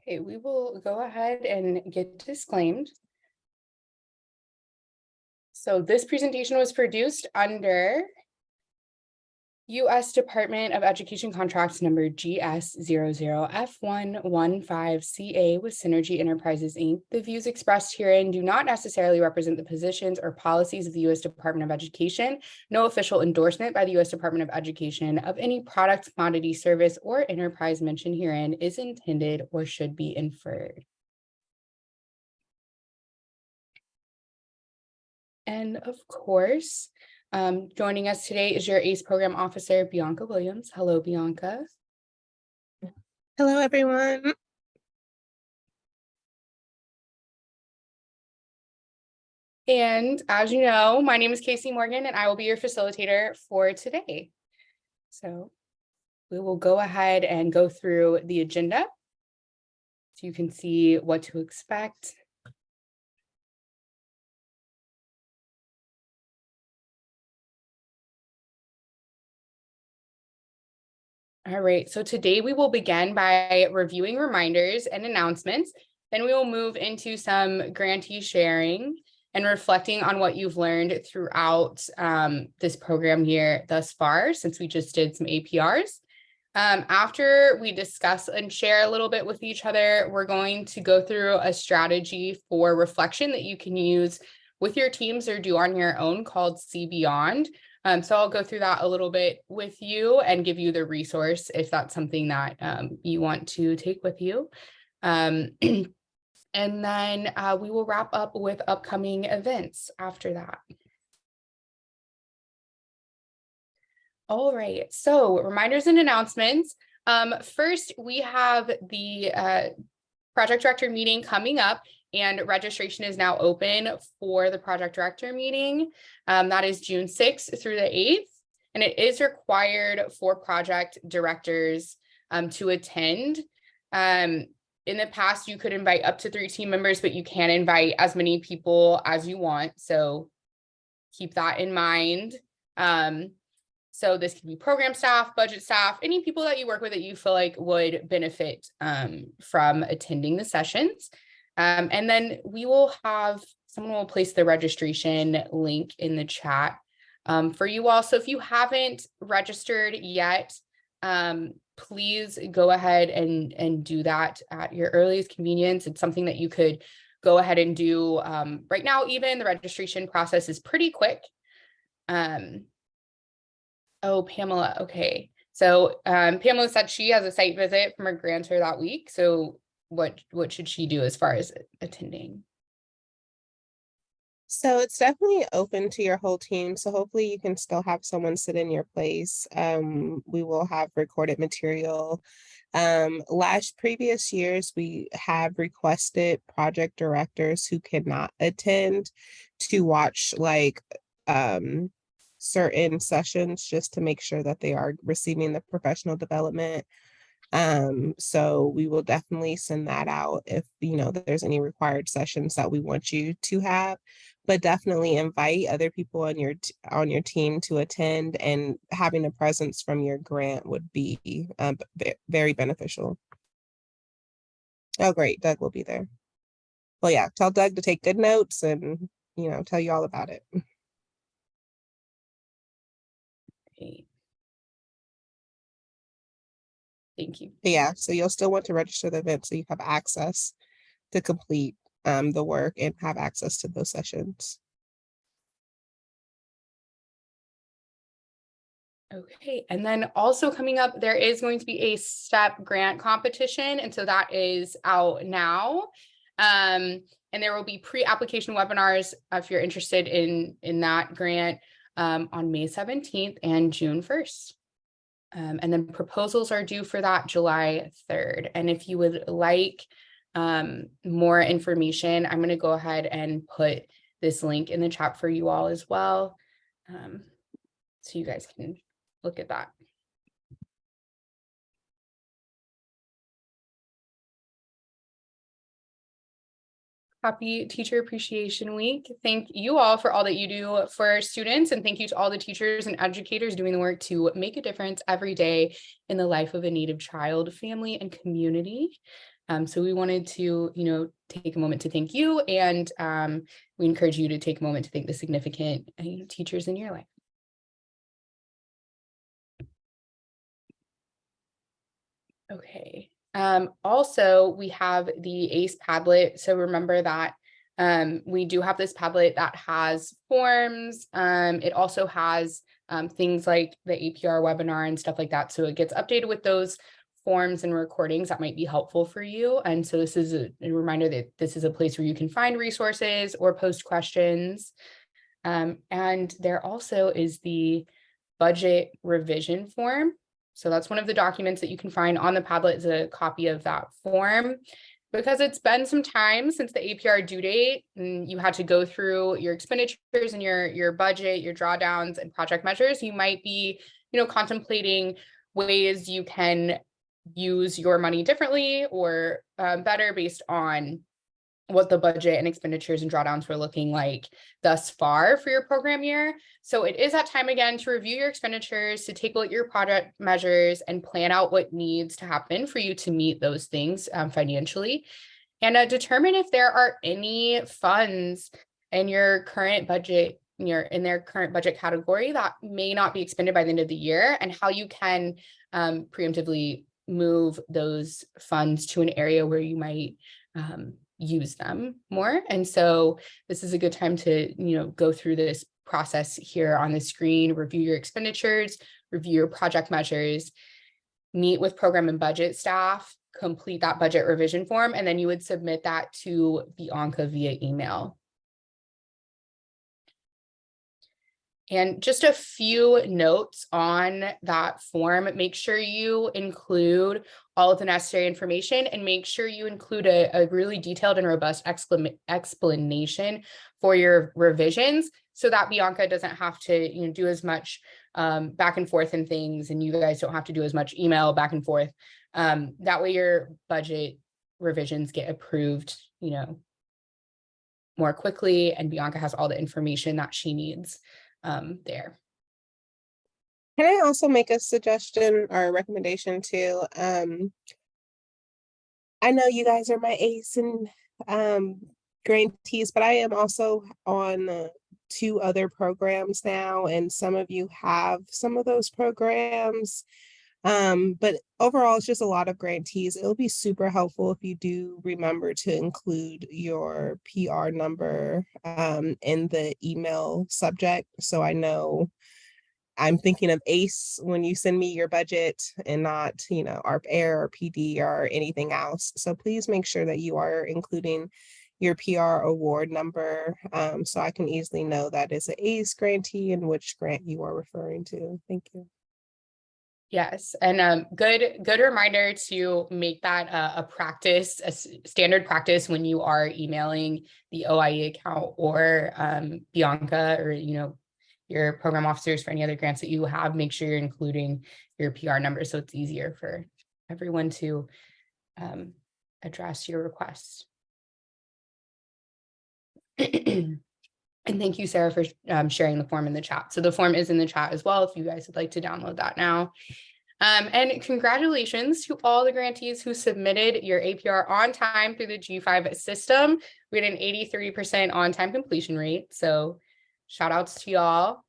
Okay, we will go ahead and get disclaimed. So this presentation was produced under U.S. Department of Education contracts number GS00F115CA with Synergy Enterprises, Inc. The views expressed herein do not necessarily represent the positions or policies of the U.S. Department of Education. No official endorsement by the U.S. Department of Education of any product, commodity, service, or enterprise mentioned herein is intended or should be inferred. And of course, joining us today is your ACE Program Officer, Bianca Williams. Hello, Bianca. Hello, everyone. And as you know, my name is Casey Morgan, and I will be your facilitator for today. So we will go ahead and go through the agenda so you can see what to expect. All right, so today we will begin by reviewing reminders and announcements. Then we will move into some grantee sharing and reflecting on what you've learned throughout this program year thus far, since we just did some APRs. After we discuss and share a little bit with each other, we're going to go through a strategy for reflection that you can use with your teams or do on your own called See Beyond. So I'll go through that a little bit with you and give you the resource if that's something that you want to take with you. And then we will wrap up with upcoming events after that. All right, so reminders and announcements. First, we have the project director meeting coming up, and registration is now open for the project director meeting. That is June 6th through the 8th, and it is required for project directors to attend. In the past, you could invite up to 3 team members, but you can invite as many people as you want, so keep that in mind. So this could be program staff, budget staff, any people that you work with that you feel like would benefit from attending the sessions. And then we will have, someone will place the registration link in the chat for you all. So if you haven't registered yet, please go ahead and do that at your earliest convenience. It's something that you could go ahead and do right now. Even the registration process is pretty quick. Oh, Pamela. Okay. So Pamela said she has a site visit from her grantor that week. So what should she do as far as attending? So it's definitely open to your whole team. So hopefully you can still have someone sit in your place. We will have recorded material. Previous years, we have requested project directors who cannot attend to watch certain sessions just to make sure that they are receiving the professional development. So we will definitely send that out if there's any required sessions that we want you to have, but definitely invite other people on your team to attend, and having a presence from your grant would be very beneficial. Oh, great. Doug will be there. Well, yeah, tell Doug to take good notes and tell you all about it. Okay. Thank you. Yeah, so you'll still want to register the event so you have access to complete the work and have access to those sessions. Okay, and then also coming up, there is going to be a STEP grant competition, and so that is out now. And there will be pre-application webinars if you're interested in that grant on May 17th and June 1st. And then proposals are due for that July 3rd. And if you would like more information, I'm going to go ahead and put this link in the chat for you all as well, so you guys can look at that. Happy Teacher Appreciation Week. Thank you all for all that you do for students, and thank you to all the teachers and educators doing the work to make a difference every day in the life of a Native child, family, and community. So we wanted to, take a moment to thank you, and we encourage you to take a moment to thank the significant teachers in your life. Okay. Also, we have the ACE Padlet. So remember that we do have this Padlet that has forms. It also has things like the APR webinar and stuff like that. So it gets updated with those forms and recordings that might be helpful for you. And so this is a reminder that this is a place where you can find resources or post questions. And there also is the budget revision form. So that's one of the documents that you can find on the Padlet, is a copy of that form. Because it's been some time since the APR due date, and you had to go through your expenditures and your budget, your drawdowns and project measures, you might be, contemplating ways you can use your money differently or better based on what the budget and expenditures and drawdowns were looking like thus far for your program year. So it is that time again to review your expenditures, to take a look at your project measures and plan out what needs to happen for you to meet those things financially, and determine if there are any funds in your current budget, in their current budget category that may not be expended by the end of the year, and how you can preemptively move those funds to an area where you might use them more. And so this is a good time to, go through this process here on the screen, review your expenditures, review your project measures, meet with program and budget staff, complete that budget revision form, and then you would submit that to Bianca via email. And just a few notes on that form. Make sure you include all of the necessary information, and make sure you include a really detailed and robust explanation for your revisions, so that Bianca doesn't have to do as much back and forth and things, and you guys don't have to do as much email back and forth. That way your budget revisions get approved, more quickly, and Bianca has all the information that she needs there. Can I also make a suggestion or a recommendation too? I know you guys are my ACE and grantees, but I am also on 2 other programs now, and some of you have some of those programs. But overall, it's just a lot of grantees. It'll be super helpful if you do remember to include your PR number in the email subject, so I know I'm thinking of ACE when you send me your budget, and not, ARP Air or PD or anything else. So please make sure that you are including your PR award number, so I can easily know that it's an ACE grantee and which grant you are referring to. Thank you. Yes, and good reminder to make that a practice, a standard practice when you are emailing the OIE account or Bianca, or your program officers for any other grants that you have. Make sure you're including your PR number, so it's easier for everyone to address your requests. And thank you, Sarah, for sharing the form in the chat. So the form is in the chat as well, if you guys would like to download that now. And congratulations to all the grantees who submitted your APR on time through the G5 system. We had an 83% on-time completion rate. So shout outs to y'all.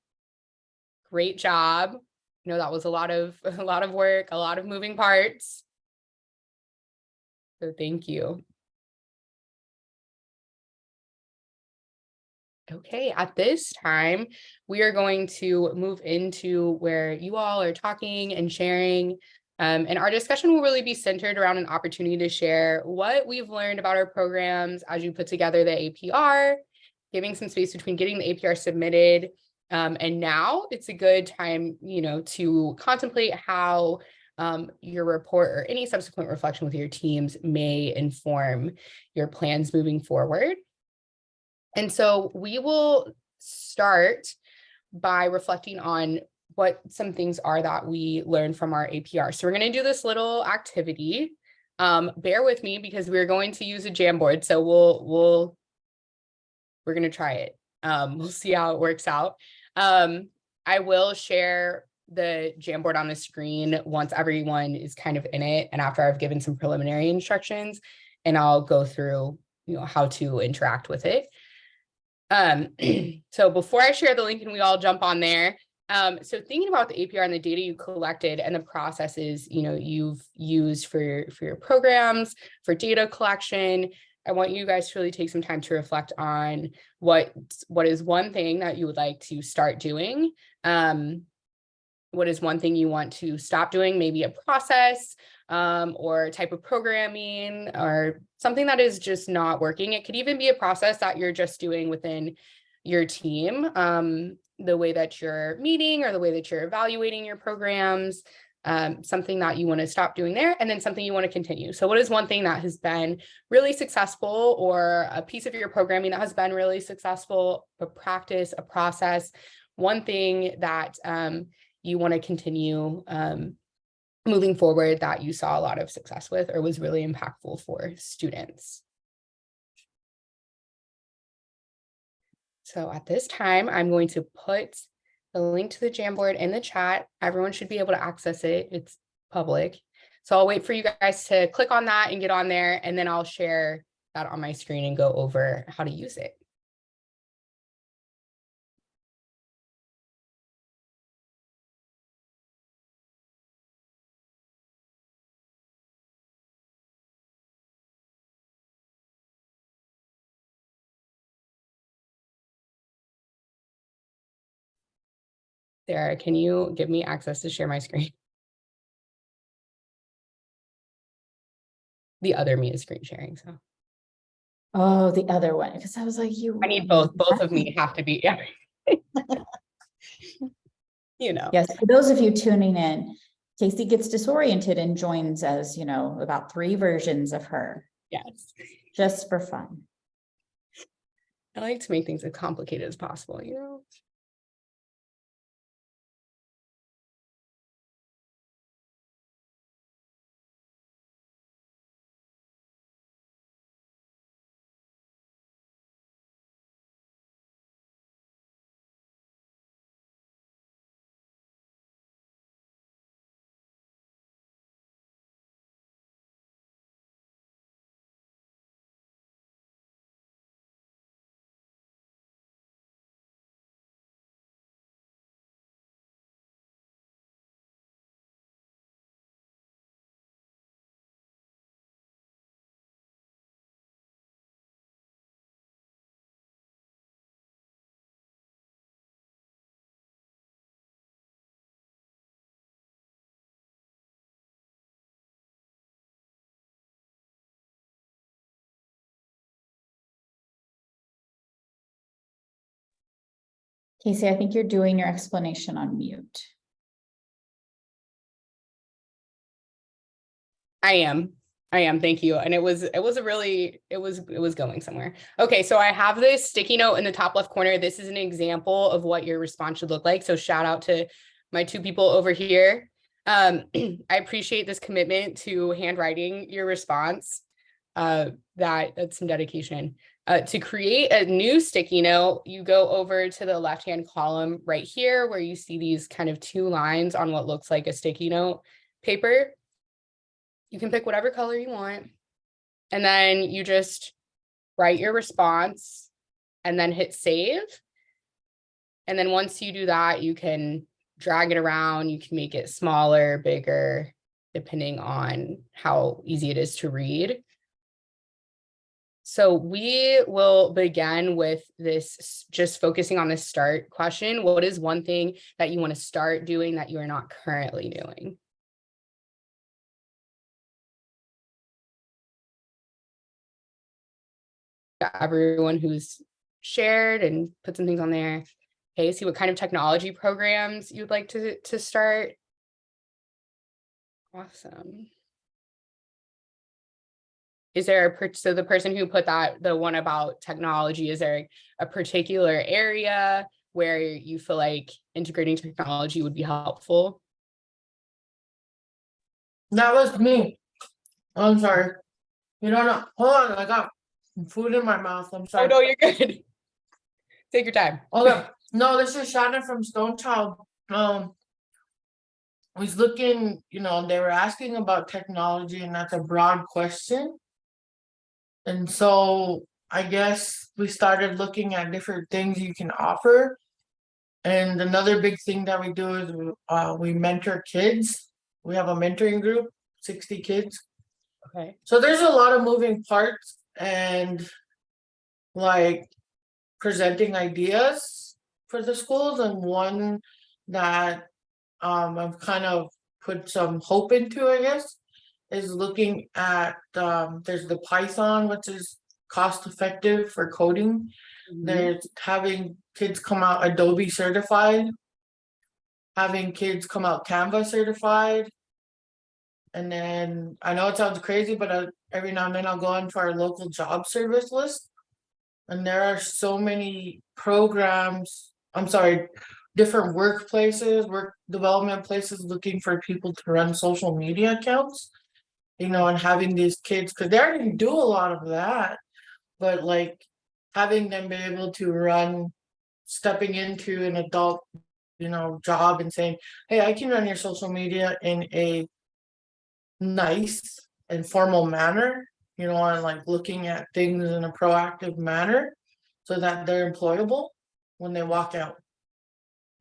Great job. That was a lot of work, a lot of moving parts. So thank you. Okay, at this time, we are going to move into where you all are talking and sharing. And our discussion will really be centered around an opportunity to share what we've learned about our programs as you put together the APR, giving some space between getting the APR submitted. And now it's a good time, to contemplate how your report or any subsequent reflection with your teams may inform your plans moving forward. And so we will start by reflecting on what some things are that we learned from our APR. So we're going to do this little activity. Bear with me because we're going to use a Jamboard. So we're going to try it. We'll see how it works out. I will share the Jamboard on the screen once everyone is kind of in it and after I've given some preliminary instructions, and I'll go through, how to interact with it. So before I share the link and we all jump on there, so thinking about the APR and the data you collected and the processes, you've used for your programs, for data collection, I want you guys to really take some time to reflect on what is one thing that you would like to start doing. What is one thing you want to stop doing, maybe a process or type of programming or something that is just not working. It could even be a process that you're just doing within your team, the way that you're meeting or the way that you're evaluating your programs, something that you want to stop doing there, and then something you want to continue. So what is one thing that has been really successful, or a piece of your programming that has been really successful, a practice, a process, one thing that you want to continue moving forward that you saw a lot of success with or was really impactful for students. So at this time, I'm going to put the link to the Jamboard in the chat. Everyone should be able to access it. It's public. So I'll wait for you guys to click on that and get on there, and then I'll share that on my screen and go over how to use it. Sarah, can you give me access to share my screen? The other me is screen sharing, so. Oh, the other one, because I was like, I need both. Both of me have to be, yeah. Yes, for those of you tuning in, Casey gets disoriented and joins as, about 3 versions of her. Yes. Just for fun. I like to make things as complicated as possible, Casey, I think you're doing your explanation on mute. I am. Thank you. And it was going somewhere. Okay. So I have this sticky note in the top left corner. This is an example of what your response should look like. So shout out to my 2 people over here. I appreciate this commitment to handwriting your response. That's some dedication. To create a new sticky note, you go over to the left-hand column right here where you see these kind of 2 lines on what looks like a sticky note paper. You can pick whatever color you want, and then you just write your response and then hit save. And then once you do that, you can drag it around. You can make it smaller, bigger, depending on how easy it is to read. So we will begin with this, just focusing on the start question. What is one thing that you want to start doing that you are not currently doing? Got everyone who's shared and put some things on there. Okay, see what kind of technology programs you'd like to start. Awesome. Is there so the person who put the one about technology, is there a particular area where you feel like integrating technology would be helpful? That was me. I'm sorry. You don't know. Hold on, I got food in my mouth. I'm Oh sorry. no, you're good. Take your time. Okay. No, this is Shannon from Stone Child. was looking, they were asking about technology, and that's a broad question. And so I guess we started looking at different things you can offer. And another big thing that we do is we mentor kids. We have a mentoring group, 60 kids. Okay. So there's a lot of moving parts and like presenting ideas for the schools, and one that I've kind of put some hope into, I guess, is looking at there's the Python, which is cost effective for coding. Mhm. There's having kids come out Adobe certified, having kids come out Canva certified. And then I know it sounds crazy, but every now and then I'll go onto our local job service list. And there are so many programs, different workplaces, work development places looking for people to run social media accounts. And having these kids, because they already do a lot of that, but like having them be able to stepping into an adult, job and saying, hey, I can run your social media in a nice and formal manner, and like looking at things in a proactive manner so that they're employable when they walk out.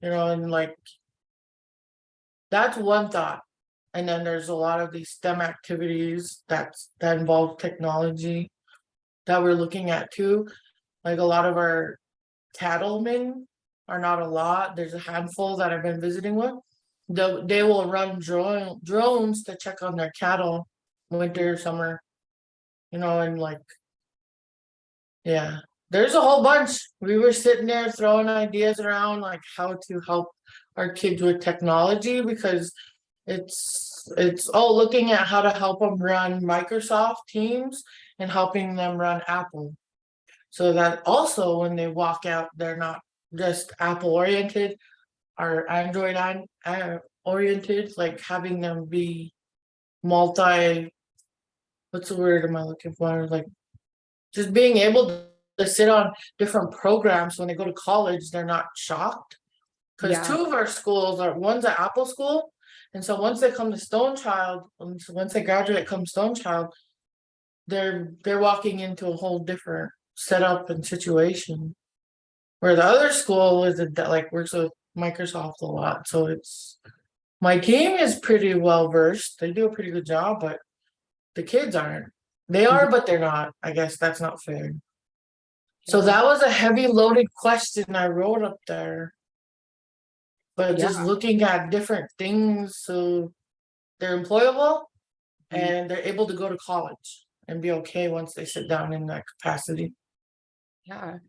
And like that's one thought. And then there's a lot of these STEM activities that involve technology that we're looking at too. Like a lot of our cattlemen are not a lot. There's a handful that I've been visiting with. They will run drones to check on their cattle, winter, summer, and like, yeah, there's a whole bunch. We were sitting there throwing ideas around, like how to help our kids with technology, because it's looking at how to help them run Microsoft Teams and helping them run Apple, so that also when they walk out, they're not just Apple oriented or Android oriented, like having them be multi, what's the word am I looking for? Like just being able to sit on different programs when they go to college, they're not shocked. Because Yeah. two of our schools one's an Apple school. And so once they come to Stonechild, once they graduate, come Stonechild, they're walking into a whole different setup and situation. Where the other school is that like works with Microsoft a lot. So my team is pretty well versed. They do a pretty good job, but the kids aren't. They are, but they're not. I guess that's not fair. So Yeah. that was a heavy loaded question I wrote up there. But just Yeah. looking at different things so they're employable and they're able to go to college and be okay once they sit down in that capacity. Yeah.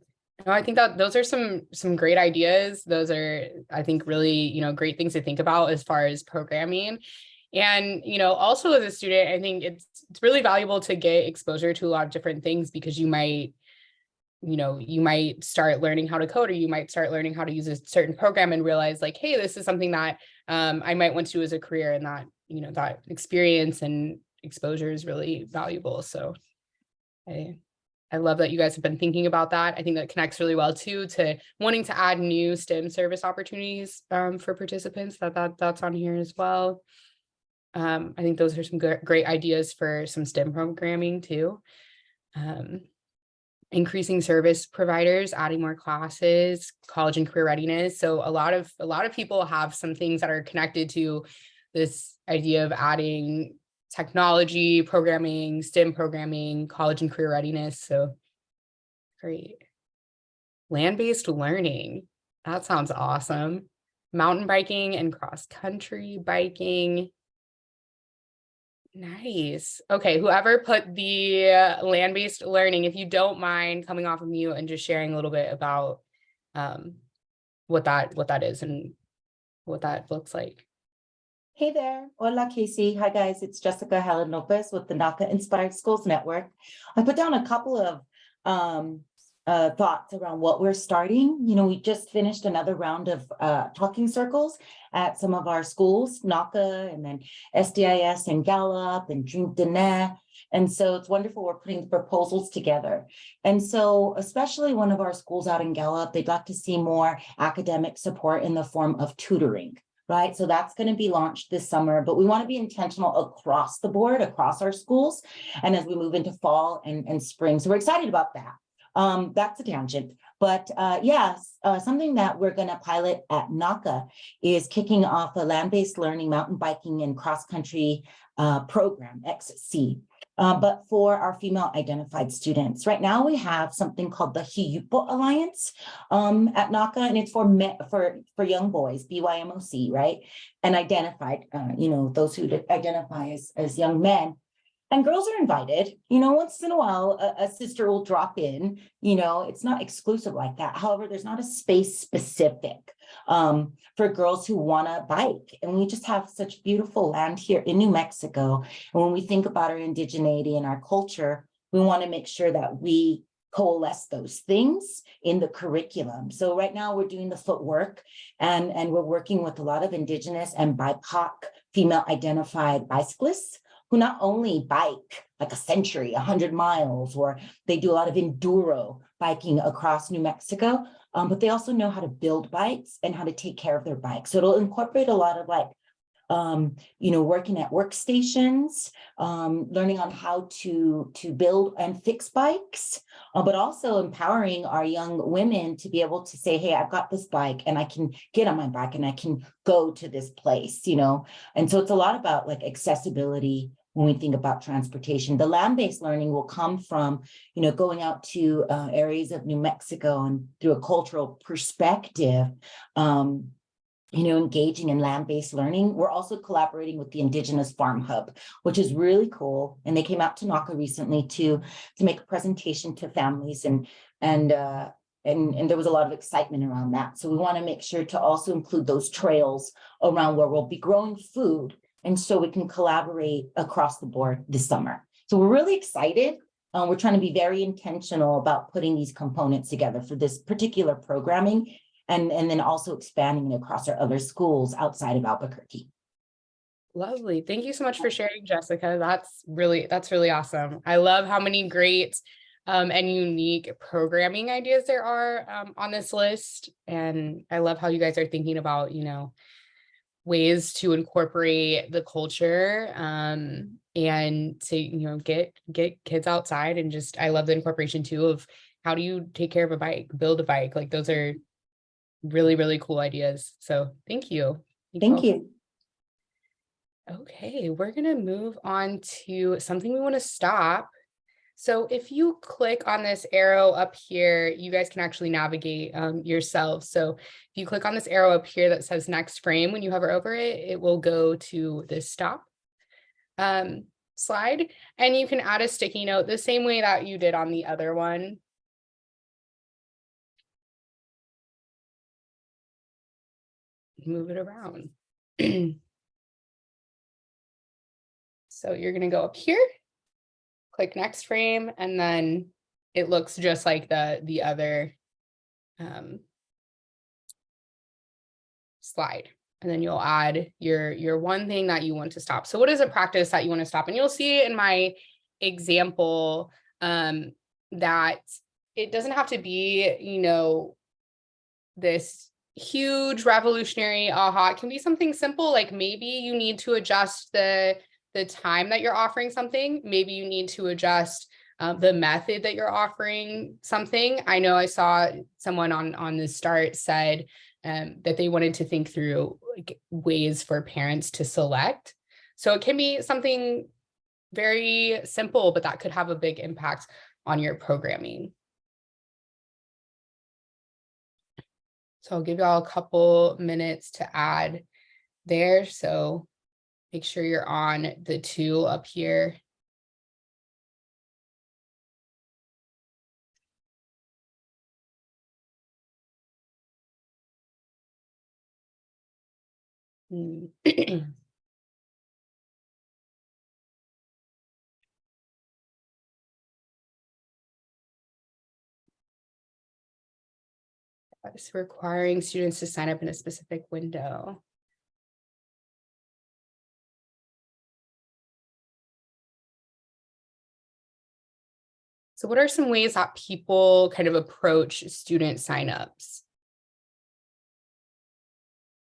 No, I think that those are some great ideas. Those are, I think, really, great things to think about as far as programming. And, also as a student, I think it's really valuable to get exposure to a lot of different things, because you might start learning how to code, or you might start learning how to use a certain program and realize like, hey, this is something that I might want to do as a career, and that, that experience and exposure is really valuable. So I love that you guys have been thinking about that. I think that connects really well too to wanting to add new STEM service opportunities for participants. That's on here as well. I think those are some great ideas for some STEM programming too. Increasing service providers, adding more classes, college and career readiness. So a lot of people have some things that are connected to this idea of adding technology, programming, STEM programming, college and career readiness. So great. Land-based learning. That sounds awesome. Mountain biking and cross-country biking. Nice. Okay, whoever put the land-based learning, if you don't mind coming off of mute and just sharing a little bit about what that is and what that looks like. Hey there. Hola, Casey. Hi, guys. It's Jessica Helen Lopez with the NACA Inspired Schools Network. I put down a couple of thoughts around what we're starting. We just finished another round of talking circles at some of our schools, NACA, and then SDIS and Gallup and Dream Diné. And so it's wonderful. We're putting proposals together. And so especially one of our schools out in Gallup, they'd like to see more academic support in the form of tutoring, right? So that's going to be launched this summer, but we want to be intentional across the board, across our schools, and as we move into fall and spring. So we're excited about that. That's a tangent, but something that we're going to pilot at NACA is kicking off a land-based learning, mountain biking, and cross-country program, XC. But for our female identified students. Right now we have something called the Hiyupo Alliance at NACA, and it's for young boys, BYMOC, right? And identified, those who identify as young men. And girls are invited, once in a while, a sister will drop in, it's not exclusive like that. However, there's not a space specific for girls who want to bike. And we just have such beautiful land here in New Mexico. And when we think about our indigeneity and our culture, we want to make sure that we coalesce those things in the curriculum. So right now we're doing the footwork and we're working with a lot of Indigenous and BIPOC female identified bicyclists who not only bike like a century, 100 miles, or they do a lot of enduro biking across New Mexico, but they also know how to build bikes and how to take care of their bikes. So it'll incorporate a lot of working at workstations, learning on how to build and fix bikes, but also empowering our young women to be able to say, hey, I've got this bike and I can get on my bike and I can go to this place, And so it's a lot about like accessibility when we think about transportation. The land-based learning will come from, going out to areas of New Mexico and through a cultural perspective, engaging in land-based learning. We're also collaborating with the Indigenous Farm Hub, which is really cool. And they came out to NACA recently to make a presentation to families and there was a lot of excitement around that. So we want to make sure to also include those trails around where we'll be growing food. And so we can collaborate across the board this summer. So we're really excited. We're trying to be very intentional about putting these components together for this particular programming. And then also expanding it across our other schools outside of Albuquerque. Lovely. Thank you so much for sharing, Jessica. That's really awesome. I love how many great and unique programming ideas there are on this list. And I love how you guys are thinking about, ways to incorporate the culture and to, get kids outside, and just, I love the incorporation too of how do you take care of a bike, build a bike. Like those are really, really cool ideas. So thank you. Thank you. Okay, we're going to move on to something we want to stop. So if you click on this arrow up here, you guys can actually navigate yourselves. So if you click on this arrow up here that says next frame, when you hover over it, it will go to this stop slide, and you can add a sticky note the same way that you did on the other one. Move it around. So you're going to go up here, click next frame, and then it looks just like the other slide. And then you'll add your one thing that you want to stop. So what is a practice that you want to stop? And you'll see in my example that it doesn't have to be, this huge revolutionary aha. It can be something simple, like maybe you need to adjust the time that you're offering something. Maybe you need to adjust the method that you're offering something. I know I saw someone on the start said that they wanted to think through like ways for parents to select. So it can be something very simple, but that could have a big impact on your programming. So I'll give y'all a couple minutes to add there. So make sure you're on the tool up here. It's requiring students to sign up in a specific window. So what are some ways that people kind of approach student signups?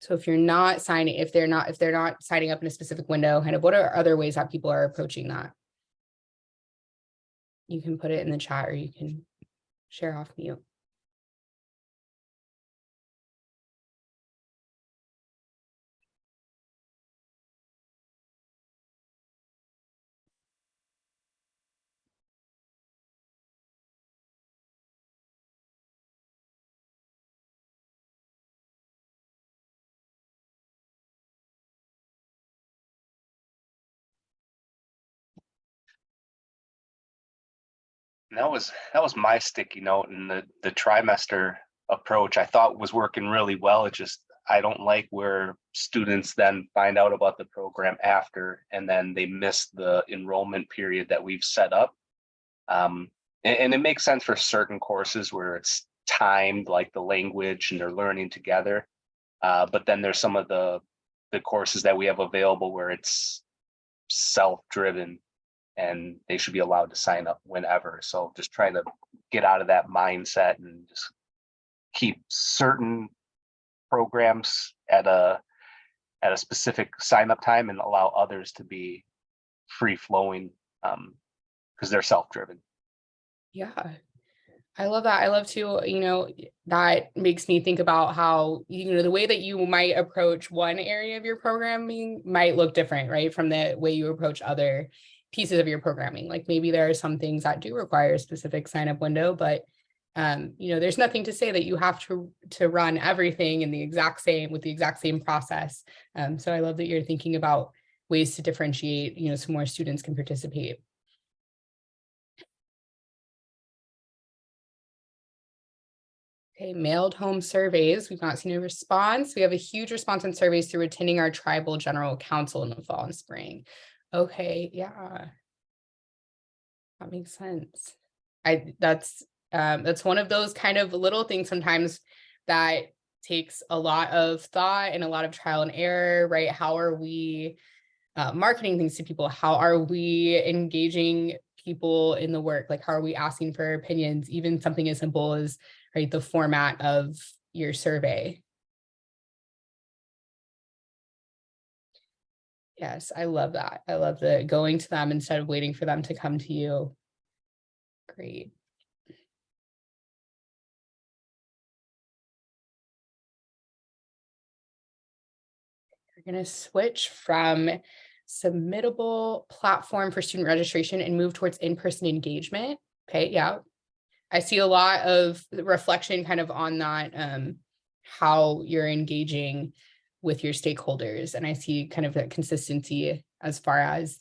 So if you're not signing, if they're not signing up in a specific window, kind of what are other ways that people are approaching that? You can put it in the chat or you can share off mute. And that was my sticky note, and the trimester approach I thought was working really well. It just, I don't like where students then find out about the program after, and then they miss the enrollment period that we've set up. And it makes sense for certain courses where it's timed, like the language, and they're learning together. But then there's some of the courses that we have available where it's self-driven and they should be allowed to sign up whenever. So just trying to get out of that mindset and just keep certain programs at a specific sign up time and allow others to be free flowing because they're self-driven. Yeah, I love that. I love to, that makes me think about how, the way that you might approach one area of your programming might look different, right? From the way you approach other pieces of your programming. Like maybe there are some things that do require a specific sign up window, but there's nothing to say that you have to run everything in the exact same process. So I love that you're thinking about ways to differentiate, so more students can participate. Okay, mailed home surveys. We've not seen a response. We have a huge response on surveys through attending our tribal general council in the fall and spring. Okay, yeah. That makes sense. That's one of those kind of little things sometimes that takes a lot of thought and a lot of trial and error, right? How are we marketing things to people? How are we engaging people in the work? Like, how are we asking for opinions? Even something as simple as, right, the format of your survey. Yes, I love that. I love the going to them instead of waiting for them to come to you. Great. We're going to switch from submittable platform for student registration and move towards in-person engagement. Okay, yeah. I see a lot of reflection kind of on that, how you're engaging with your stakeholders. And I see kind of that consistency as far as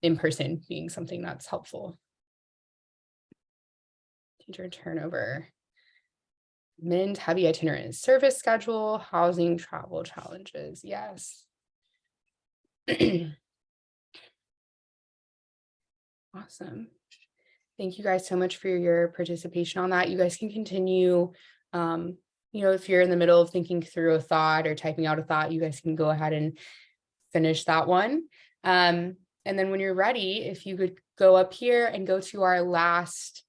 in-person being something that's helpful. Teacher turnover. MINT heavy itinerant service schedule, housing, travel challenges. Yes. Awesome. Thank you guys so much for your participation on that. You guys can continue, if you're in the middle of thinking through a thought or typing out a thought, you guys can go ahead and finish that one. And then when you're ready, if you could go up here and go to our last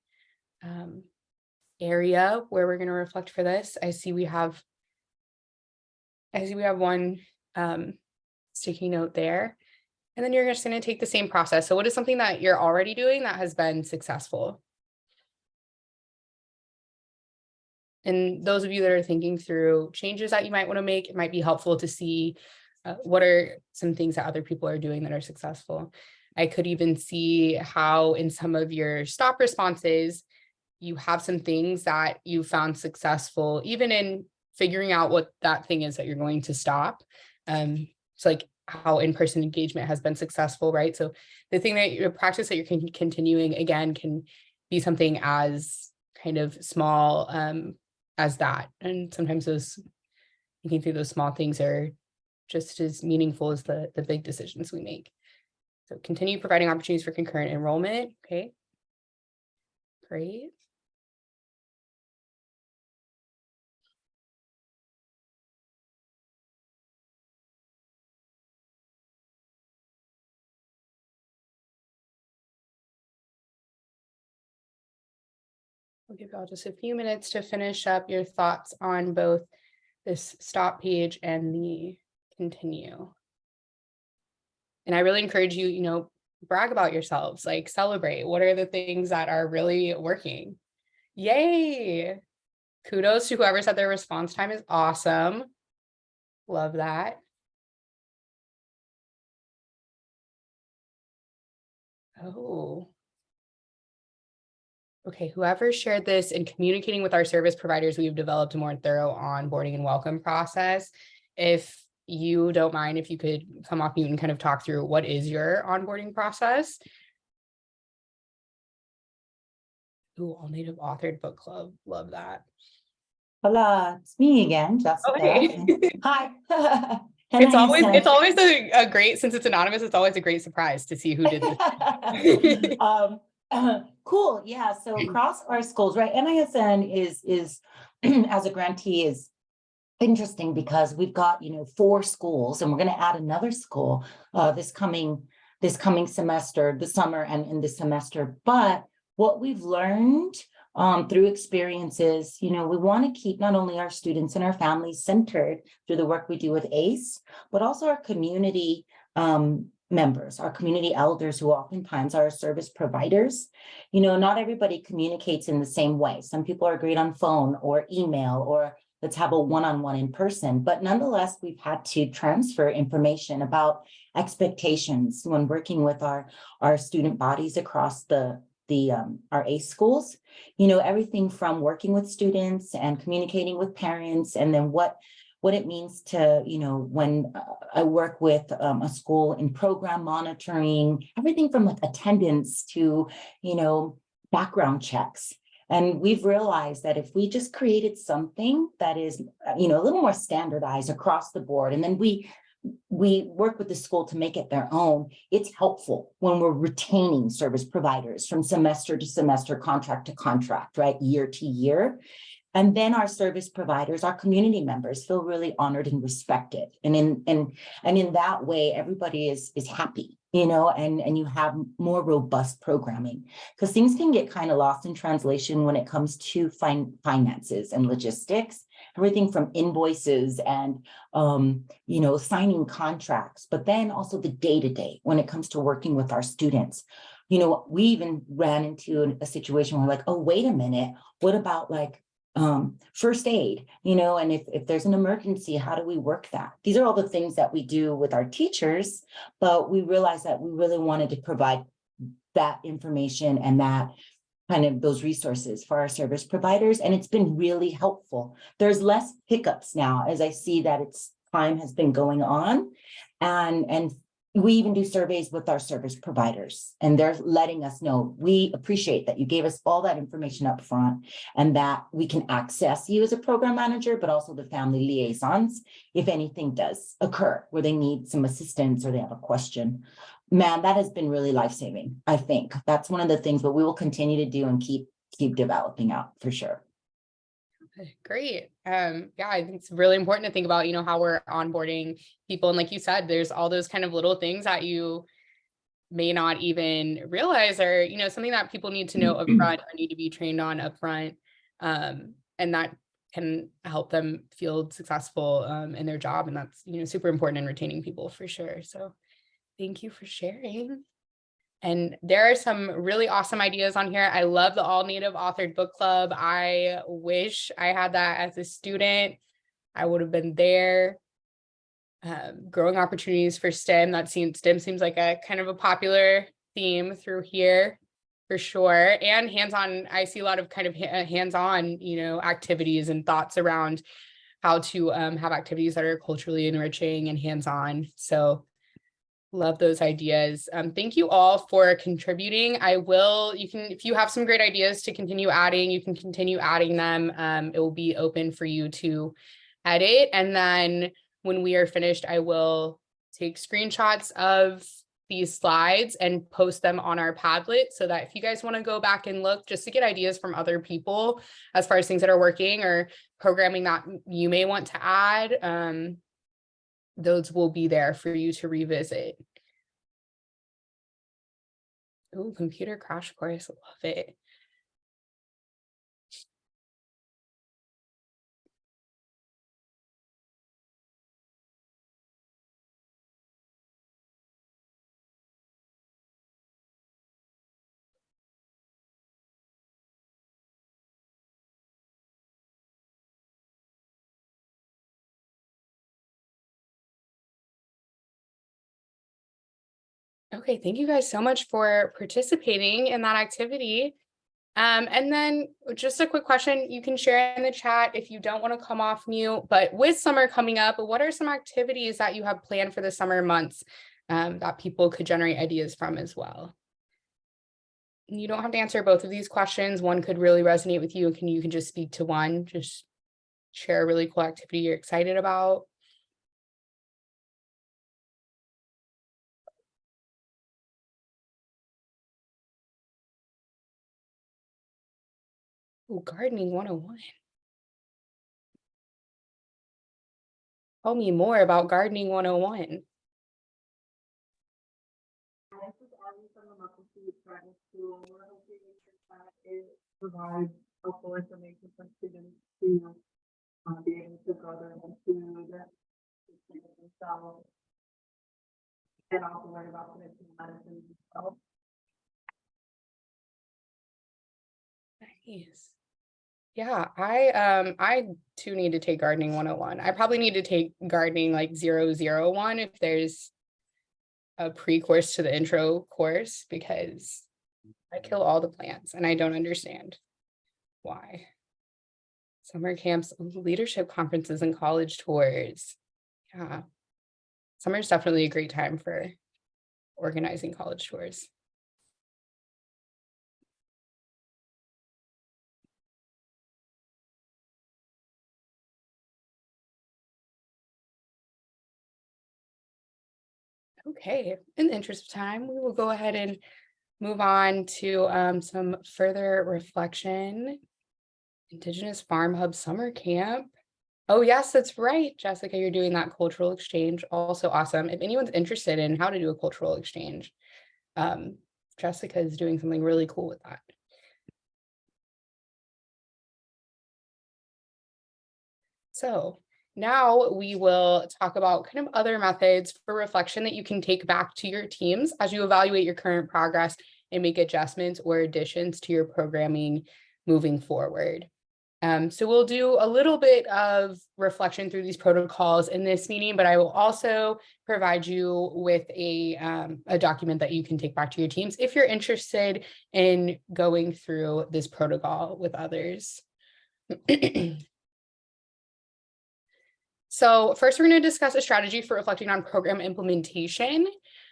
area where we're going to reflect for this. I see we have one sticky note there. And then you're just going to take the same process. So what is something that you're already doing that has been successful? And those of you that are thinking through changes that you might want to make, it might be helpful to see what are some things that other people are doing that are successful. I could even see how in some of your stop responses, you have some things that you found successful, even in figuring out what that thing is that you're going to stop. It's like how in-person engagement has been successful, right? So the thing that your practice that you're continuing again can be something as kind of small as that. And sometimes those thinking through those small things are just as meaningful as the big decisions we make. So continue providing opportunities for concurrent enrollment. Okay, great. I'll give y'all just a few minutes to finish up your thoughts on both this stop page and the continue. And I really encourage you, brag about yourselves, like celebrate. What are the things that are really working? Yay. Kudos to whoever said their response time is awesome. Love that. Oh. Okay, whoever shared this, in communicating with our service providers, we've developed a more thorough onboarding and welcome process. If you don't mind, if you could come off mute and kind of talk through what is your onboarding process. Ooh, all native authored book club. Love that. Hola, it's me again, Jessica. Oh, hey. Hi. It's always a great, since it's anonymous, it's always a great surprise to see who did this. Cool. Yeah. So across our schools, right? NISN is as a grantee is interesting because we've got 4 schools, and we're going to add another school this coming semester, the summer and in the semester. But what we've learned through experiences, we want to keep not only our students and our families centered through the work we do with ACE, but also our community members, our community elders, who oftentimes are service providers. Not everybody communicates in the same way. Some people are great on phone or email, or let's have a one-on-one in person. But nonetheless, we've had to transfer information about expectations when working with our student bodies across our ACE schools, everything from working with students and communicating with parents, and then what it means to, when I work with a school in program monitoring, everything from like attendance to, background checks. And we've realized that if we just created something that is, a little more standardized across the board, and then we work with the school to make it their own, it's helpful when we're retaining service providers from semester to semester, contract to contract, right? Year to year. And then our service providers, our community members, feel really honored and respected. And in that way, everybody is happy, and you have more robust programming, because things can get kind of lost in translation when it comes to finances and logistics, everything from invoices and, signing contracts, but then also the day-to-day when it comes to working with our students. We even ran into a situation where we're like, oh, wait a minute, what about first aid, and if there's an emergency, how do we work that? These are all the things that we do with our teachers, but we realized that we really wanted to provide that information and that kind of those resources for our service providers. And it's been really helpful. There's less hiccups now, as I see that time has been going on, and we even do surveys with our service providers, and they're letting us know, we appreciate that you gave us all that information up front, and that we can access you as a program manager, but also the family liaisons if anything does occur where they need some assistance or they have a question. Man, that has been really life-saving. I think that's one of the things that we will continue to do and keep developing out for sure. Great. Yeah, I think it's really important to think about, how we're onboarding people. And like you said, there's all those kind of little things that you may not even realize are, something that people need to know upfront or need to be trained on upfront. And that can help them feel successful in their job. And that's, super important in retaining people for sure. So thank you for sharing. And there are some really awesome ideas on here. I love the all native authored book club. I wish I had that as a student. I would have been there. Growing opportunities for STEM. STEM seems like a kind of a popular theme through here for sure. And hands-on, I see a lot of kind of hands-on, activities and thoughts around how to have activities that are culturally enriching and hands-on. So love those ideas. Thank you all for contributing. If you have some great ideas to continue adding, you can continue adding them. It will be open for you to edit. And then when we are finished, I will take screenshots of these slides and post them on our Padlet, so that if you guys want to go back and look just to get ideas from other people as far as things that are working or programming that you may want to add, those will be there for you to revisit. Oh, computer crash course, love it. Okay, thank you guys so much for participating in that activity. And then just a quick question, you can share in the chat if you don't want to come off mute, but with summer coming up, what are some activities that you have planned for the summer months that people could generate ideas from as well? You don't have to answer both of these questions. One could really resonate with you, and you can just speak to one, just share a really cool activity you're excited about. Oh, gardening 101. Tell me more about gardening 101. Provide helpful information for students to be able to grow their own food themselves, and also learn about medicinal medicine themselves. Nice. Yeah, I too need to take gardening 101. I probably need to take gardening like 001 if there's a pre-course to the intro course, because I kill all the plants and I don't understand why. Summer camps, leadership conferences, and college tours. Yeah, summer is definitely a great time for organizing college tours. Okay, in the interest of time, we will go ahead and move on to some further reflection. Indigenous Farm Hub Summer Camp. Oh yes, that's right, Jessica, you're doing that cultural exchange. Also awesome. If anyone's interested in how to do a cultural exchange, Jessica is doing something really cool with that. So now we will talk about kind of other methods for reflection that you can take back to your teams as you evaluate your current progress and make adjustments or additions to your programming moving forward. So we'll do a little bit of reflection through these protocols in this meeting, but I will also provide you with a document that you can take back to your teams if you're interested in going through this protocol with others. So first, we're going to discuss a strategy for reflecting on program implementation.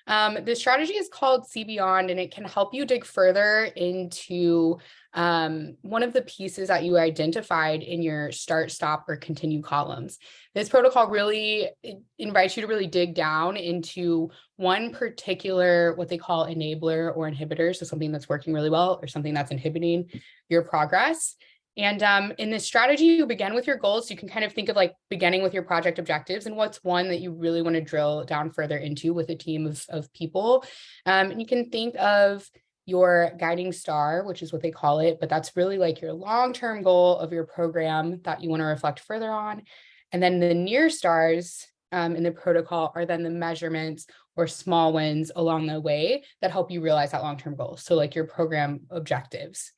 The strategy is called See Beyond, and it can help you dig further into one of the pieces that you identified in your start, stop, or continue columns. This protocol really invites you to really dig down into one particular, what they call enabler or inhibitor, so something that's working really well or something that's inhibiting your progress. And in this strategy, you begin with your goals. So you can kind of think of like beginning with your project objectives and what's one that you really want to drill down further into with a team of people. And you can think of your guiding star, which is what they call it, but that's really like your long-term goal of your program that you want to reflect further on. And then the near stars in the protocol are then the measurements or small wins along the way that help you realize that long-term goal. So like your program objectives.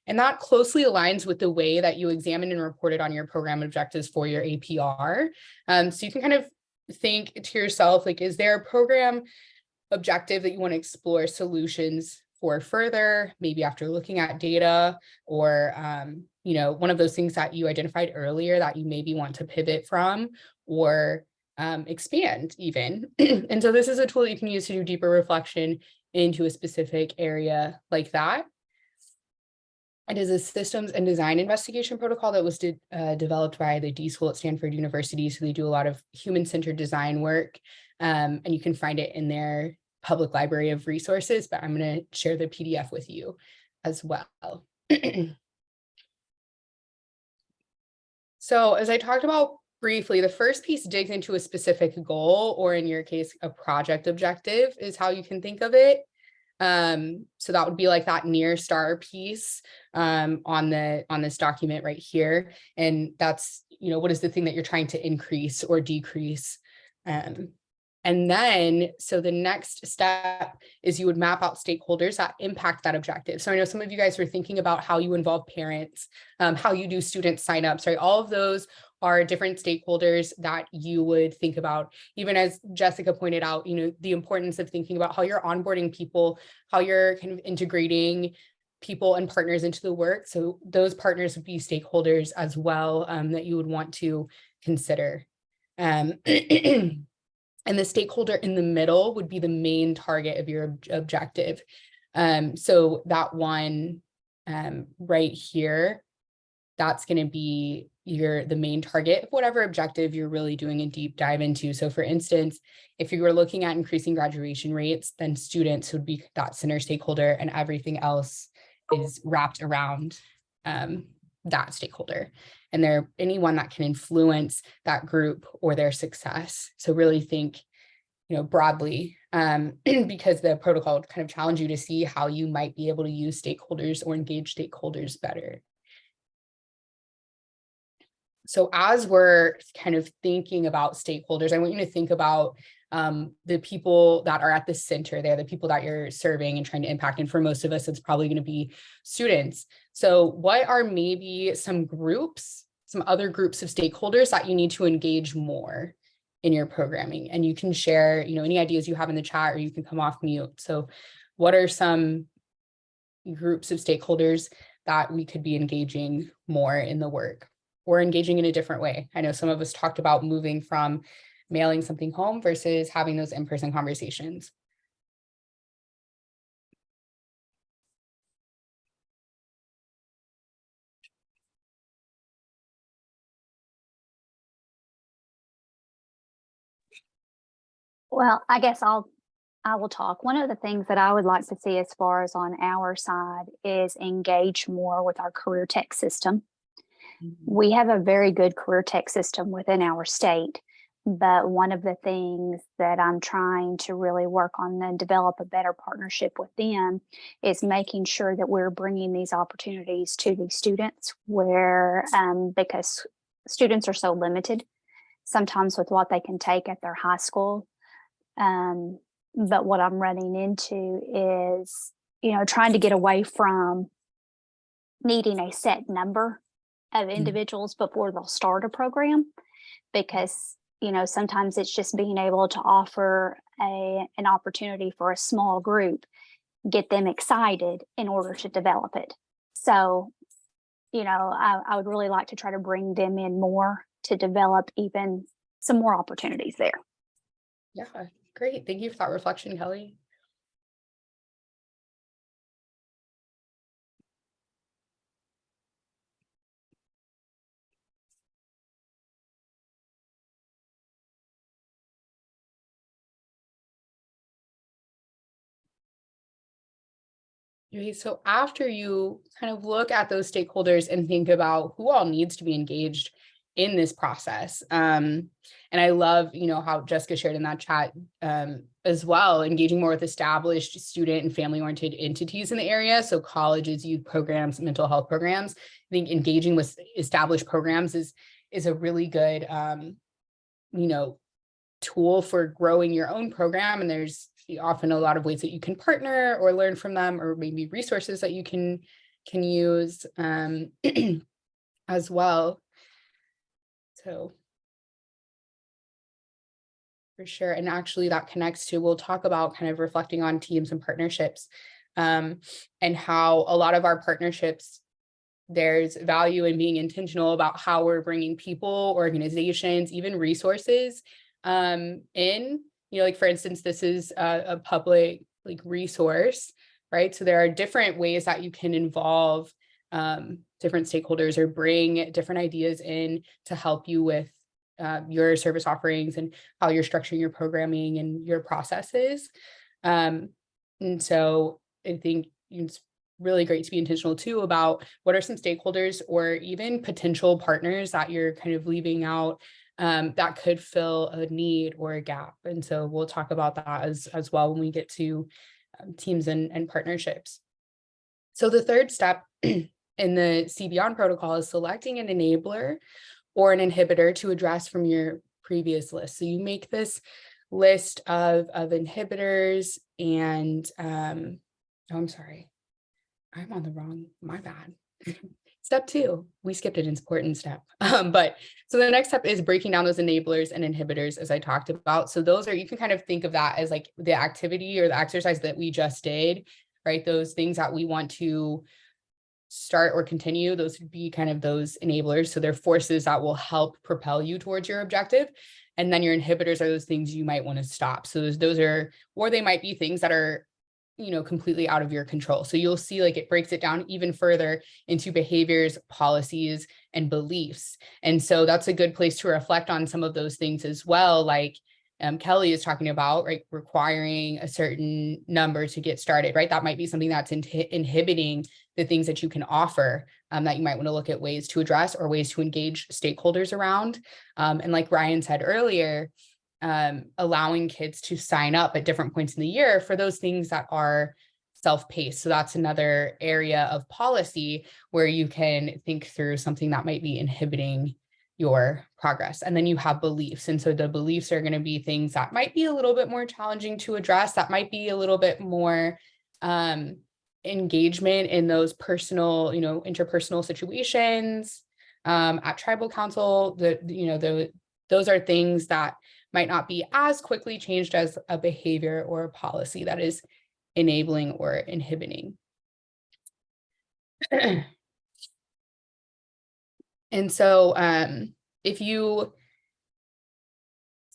And that closely aligns with the way that you examined and reported on your program objectives for your APR. So you can kind of think to yourself, like, is there a program objective that you want to explore solutions for further, maybe after looking at data, or you know, one of those things that you identified earlier that you maybe want to pivot from or expand even. And so this is a tool that you can use to do deeper reflection into a specific area like that. It is a systems and design investigation protocol that was developed by the D School at Stanford University. So they do a lot of human-centered design work, and you can find it in their public library of resources, but I'm going to share the PDF with you as well. So as I talked about briefly, the first piece digs into a specific goal, or in your case, a project objective is how you can think of it. So that would be like that near star piece on this document right here. And that's, you know, what is the thing that you're trying to increase or decrease? And then, so the next step is you would map out stakeholders that impact that objective. So I know some of you guys were thinking about how you involve parents, how you do student signups, right? All of those are different stakeholders that you would think about, even as Jessica pointed out, the importance of thinking about how you're onboarding people, how you're kind of integrating people and partners into the work. So those partners would be stakeholders as well, that you would want to consider. And the stakeholder in the middle would be the main target of your objective. So that one right here, that's going to be the main target of whatever objective you're really doing a deep dive into. So for instance, if you were looking at increasing graduation rates, then students would be that center stakeholder, and everything else is wrapped around that stakeholder. And they're anyone that can influence that group or their success. So really think, broadly, because the protocol would kind of challenge you to see how you might be able to use stakeholders or engage stakeholders better. So as we're kind of thinking about stakeholders, I want you to think about the people that are at the center there, the people that you're serving and trying to impact. And for most of us, it's probably going to be students. So what are maybe some other groups of stakeholders that you need to engage more in your programming? And you can share, any ideas you have in the chat, or you can come off mute. So what are some groups of stakeholders that we could be engaging more in the work, or engaging in a different way? I know some of us talked about moving from mailing something home versus having those in-person conversations. Well, I guess I will talk. One of the things that I would like to see as far as on our side is engage more with our career tech system. We have a very good career tech system within our state, but one of the things that I'm trying to really work on and develop a better partnership with them is making sure that we're bringing these opportunities to these students, where because students are so limited sometimes with what they can take at their high school. But what I'm running into is, trying to get away from needing a set number of individuals before they'll start a program, because, sometimes it's just being able to offer an opportunity for a small group, get them excited in order to develop it. So, I would really like to try to bring them in more to develop even some more opportunities there. Yeah, great. Thank you for that reflection, Kelly. Okay, so after you kind of look at those stakeholders and think about who all needs to be engaged in this process, and I love, how Jessica shared in that chat as well, engaging more with established student and family-oriented entities in the area, so colleges, youth programs, mental health programs. I think engaging with established programs is a really good, tool for growing your own program. And there's often a lot of ways that you can partner or learn from them, or maybe resources that you can use as well. So for sure. And actually that connects to, we'll talk about kind of reflecting on teams and partnerships, and how a lot of our partnerships, there's value in being intentional about how we're bringing people, organizations, even resources in, like for instance, this is a public resource, right? So there are different ways that you can involve different stakeholders or bring different ideas in to help you with your service offerings and how you're structuring your programming and your processes. And so I think it's really great to be intentional too about what are some stakeholders or even potential partners that you're kind of leaving out that could fill a need or a gap. And so we'll talk about that as well when we get to teams and partnerships. So the third step in the CBeyond protocol is selecting an enabler or an inhibitor to address from your previous list. So you make this list of inhibitors and, oh, I'm sorry, I'm on the wrong, my bad. Step 2, we skipped an important step. But so the next step is breaking down those enablers and inhibitors, as I talked about. So those are, you can kind of think of that as like the activity or the exercise that we just did, right? Those things that we want to start or continue, those would be kind of those enablers. So they're forces that will help propel you towards your objective. And then your inhibitors are those things you might want to stop. So those are, or they might be things that are, you know, completely out of your control. So you'll see like it breaks it down even further into behaviors, policies, and beliefs. And so that's a good place to reflect on some of those things as well. Like Kelly is talking about, right, requiring a certain number to get started, right? That might be something that's inhibiting the things that you can offer, that you might want to look at ways to address or ways to engage stakeholders around. And like Ryan said earlier, allowing kids to sign up at different points in the year for those things that are self-paced. So that's another area of policy where you can think through something that might be inhibiting your progress. And then you have beliefs. And so the beliefs are going to be things that might be a little bit more challenging to address, that might be a little bit more engagement in those personal, you know, interpersonal situations at tribal council. Those are things that might not be as quickly changed as a behavior or a policy that is enabling or inhibiting. And so if you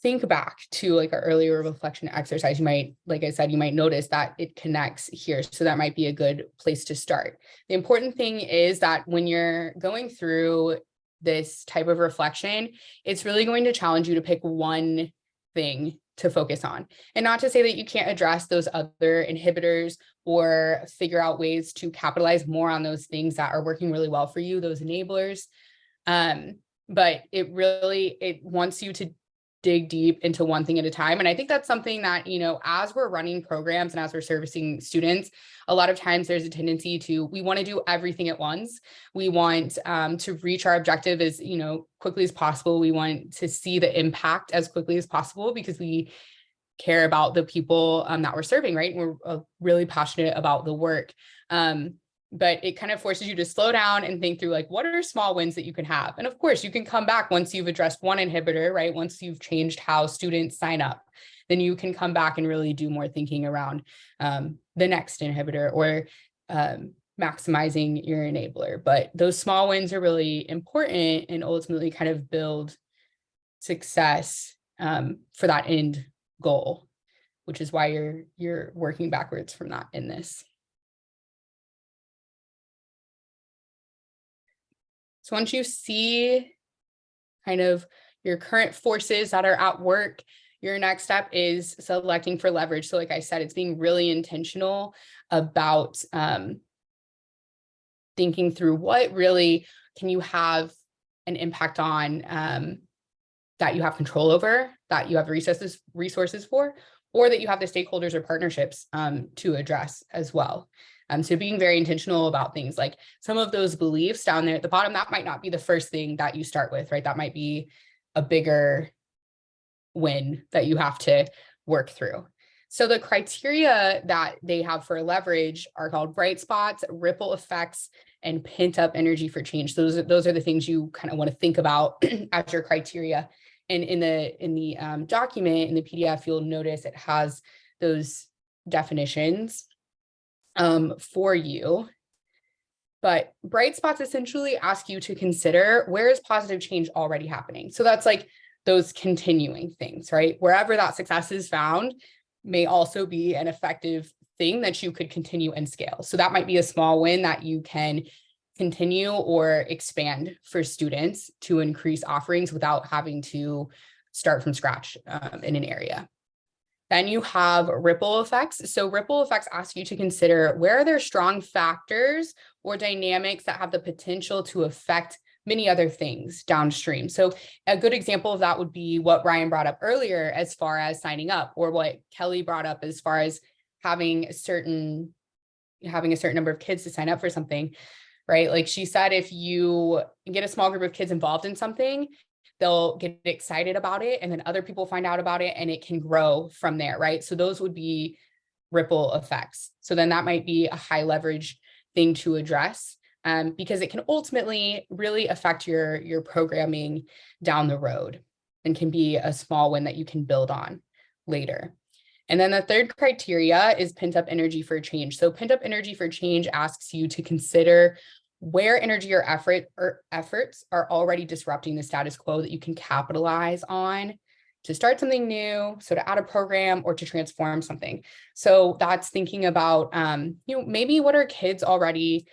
think back to like our earlier reflection exercise, you might, like I said, you might notice that it connects here. So that might be a good place to start. The important thing is that when you're going through this type of reflection, it's really going to challenge you to pick one thing to focus on. And not to say that you can't address those other inhibitors or figure out ways to capitalize more on those things that are working really well for you, those enablers. But it wants you to dig deep into one thing at a time. And I think that's something that, you know, as we're running programs and as we're servicing students, a lot of times there's a tendency to, we want to do everything at once. We want to reach our objective as, you know, quickly as possible. We want to see the impact as quickly as possible because we care about the people that we're serving, right? We're really passionate about the work. But it kind of forces you to slow down and think through like, what are small wins that you can have? And of course, you can come back once you've addressed one inhibitor, right? Once you've changed how students sign up, then you can come back and really do more thinking around the next inhibitor or maximizing your enabler. But those small wins are really important and ultimately kind of build success for that end goal, which is why you're working backwards from that in this. So once you see kind of your current forces that are at work, your next step is selecting for leverage. So like I said, it's being really intentional about thinking through what really can you have an impact on that you have control over, that you have resources for, or that you have the stakeholders or partnerships to address as well. So being very intentional about things like some of those beliefs down there at the bottom, that might not be the first thing that you start with, right? That might be a bigger win that you have to work through. So the criteria that they have for leverage are called bright spots, ripple effects, and pent up energy for change. Those are the things you kind of want to think about as your criteria. And in the document, in the PDF, you'll notice it has those definitions for you. But bright spots essentially ask you to consider, where is positive change already happening? So that's like those continuing things, right? Wherever that success is found may also be an effective thing that you could continue and scale. So that might be a small win that you can continue or expand for students to increase offerings without having to start from scratch in an area. Then you have ripple effects. So ripple effects ask you to consider, where are there strong factors or dynamics that have the potential to affect many other things downstream? So a good example of that would be what Ryan brought up earlier as far as signing up, or what Kelly brought up as far as having a certain number of kids to sign up for something, right? Like she said, if you get a small group of kids involved in something, they'll get excited about it, and then other people find out about it, and it can grow from there, right? So those would be ripple effects. So then that might be a high leverage thing to address. because it can ultimately really affect your programming down the road and can be a small win that you can build on later. And then the third criteria is pent up energy for change. So pent up energy for change asks you to consider where energy or efforts are already disrupting the status quo that you can capitalize on to start something new, so to add a program or to transform something. So that's thinking about, maybe what are kids already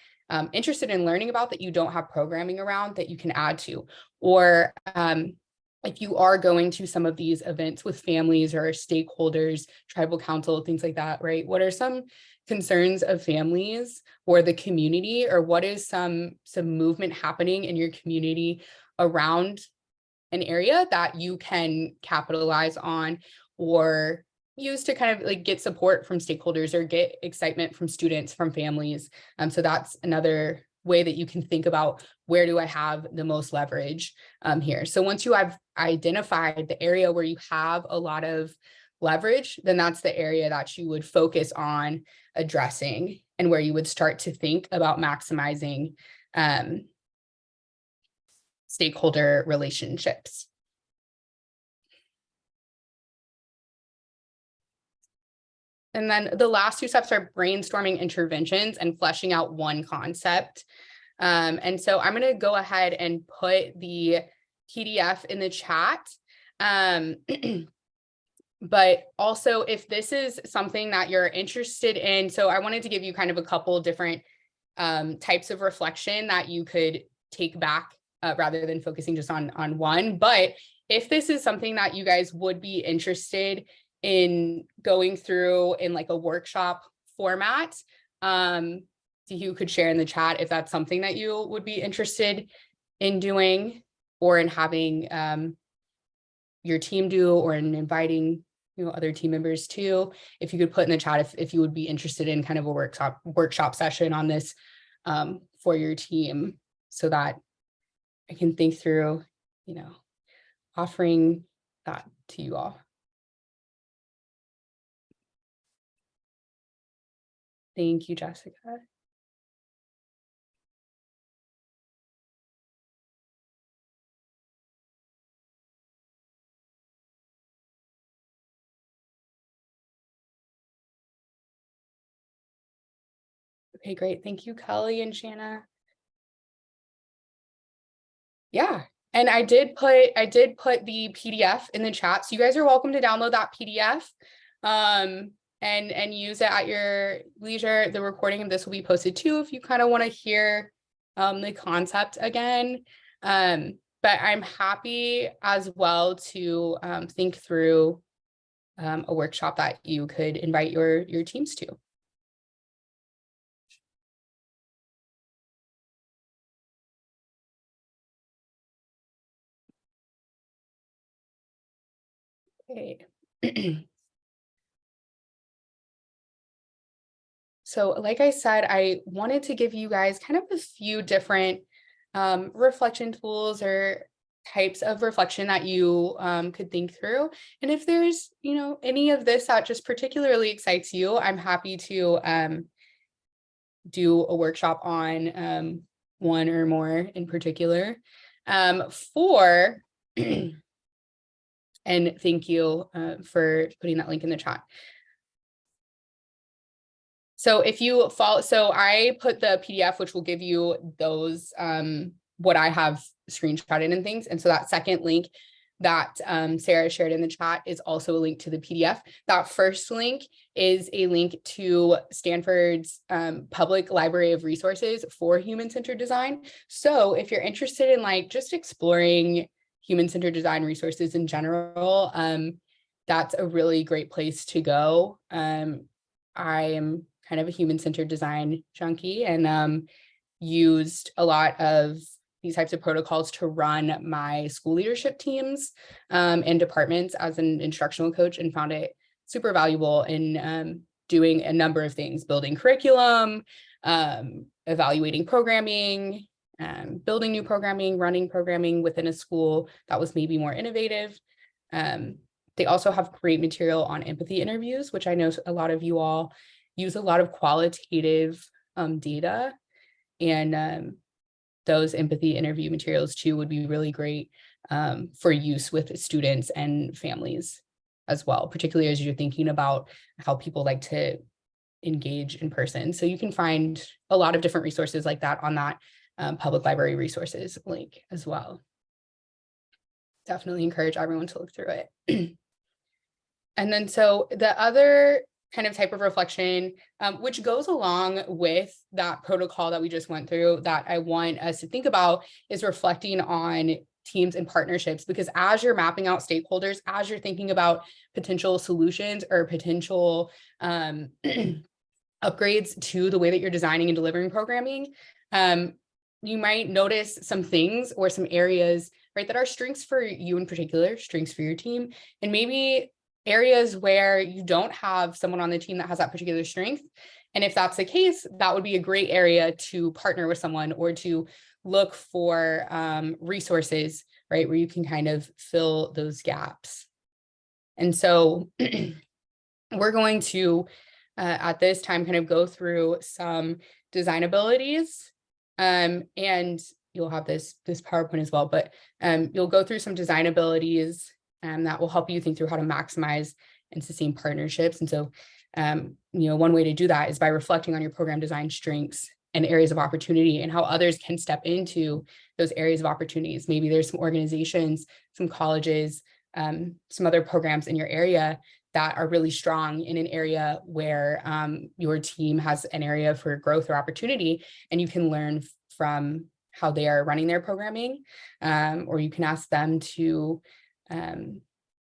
interested in learning about that you don't have programming around that you can add to, or if you are going to some of these events with families or stakeholders, tribal council, things like that, right? What are some concerns of families or the community, or what is some movement happening in your community around an area that you can capitalize on or use to kind of like get support from stakeholders or get excitement from students, from families. So that's another way that you can think about, where do I have the most leverage here? So once you have identified the area where you have a lot of leverage, then that's the area that you would focus on addressing and where you would start to think about maximizing stakeholder relationships. And then the last two steps are brainstorming interventions and fleshing out one concept. And so I'm going to go ahead and put the PDF in the chat. But also, if this is something that you're interested in, so I wanted to give you kind of a couple different types of reflection that you could take back rather than focusing just on one. But if this is something that you guys would be interested in going through in like a workshop format, you could share in the chat if that's something that you would be interested in doing, or in having your team do, or in inviting other team members too. If you could put in the chat if you would be interested in kind of a workshop session on this for your team, so that I can think through, offering that to you all. Thank you, Jessica. Okay, great. Thank you, Kelly and Shanna. Yeah, and I did put the PDF in the chat, so you guys are welcome to download that PDF and use it at your leisure. The recording of this will be posted too if you kind of want to hear the concept again. But I'm happy as well to think through a workshop that you could invite your teams to. Okay. So like I said, I wanted to give you guys kind of a few different reflection tools or types of reflection that you could think through. And if there's, any of this that just particularly excites you, I'm happy to do a workshop on one or more in particular. And thank you for putting that link in the chat. So if you follow, so I put the PDF, which will give you those, what I have screenshotted and things. And so that second link that Sarah shared in the chat is also a link to the PDF. That first link is a link to Stanford's public library of resources for human-centered design. So if you're interested in like just exploring human-centered design resources in general, that's a really great place to go. I am kind of a human-centered design junkie and used a lot of these types of protocols to run my school leadership teams and departments as an instructional coach, and found it super valuable in doing a number of things: building curriculum, evaluating programming, building new programming, running programming within a school that was maybe more innovative. They also have great material on empathy interviews, which I know a lot of you all use a lot of qualitative data. And those empathy interview materials too would be really great for use with students and families as well, particularly as you're thinking about how people like to engage in person. So you can find a lot of different resources like that on that public library resources link as well. Definitely encourage everyone to look through it. And then so the other kind of type of reflection, which goes along with that protocol that we just went through, that I want us to think about, is reflecting on teams and partnerships. Because as you're mapping out stakeholders, as you're thinking about potential solutions or potential upgrades to the way that you're designing and delivering programming, you might notice some things or some areas, right, that are strengths for you in particular, strengths for your team, and maybe areas where you don't have someone on the team that has that particular strength. And if that's the case, that would be a great area to partner with someone or to look for resources, right, where you can kind of fill those gaps. And so we're going to, at this time, kind of go through some design abilities, and you'll have this PowerPoint as well, but you'll go through some design abilities that will help you think through how to maximize and sustain partnerships. And so, one way to do that is by reflecting on your program design strengths and areas of opportunity and how others can step into those areas of opportunities. Maybe there's some organizations, some colleges, some other programs in your area that are really strong in an area where your team has an area for growth or opportunity, and you can learn from how they are running their programming, or you can ask them to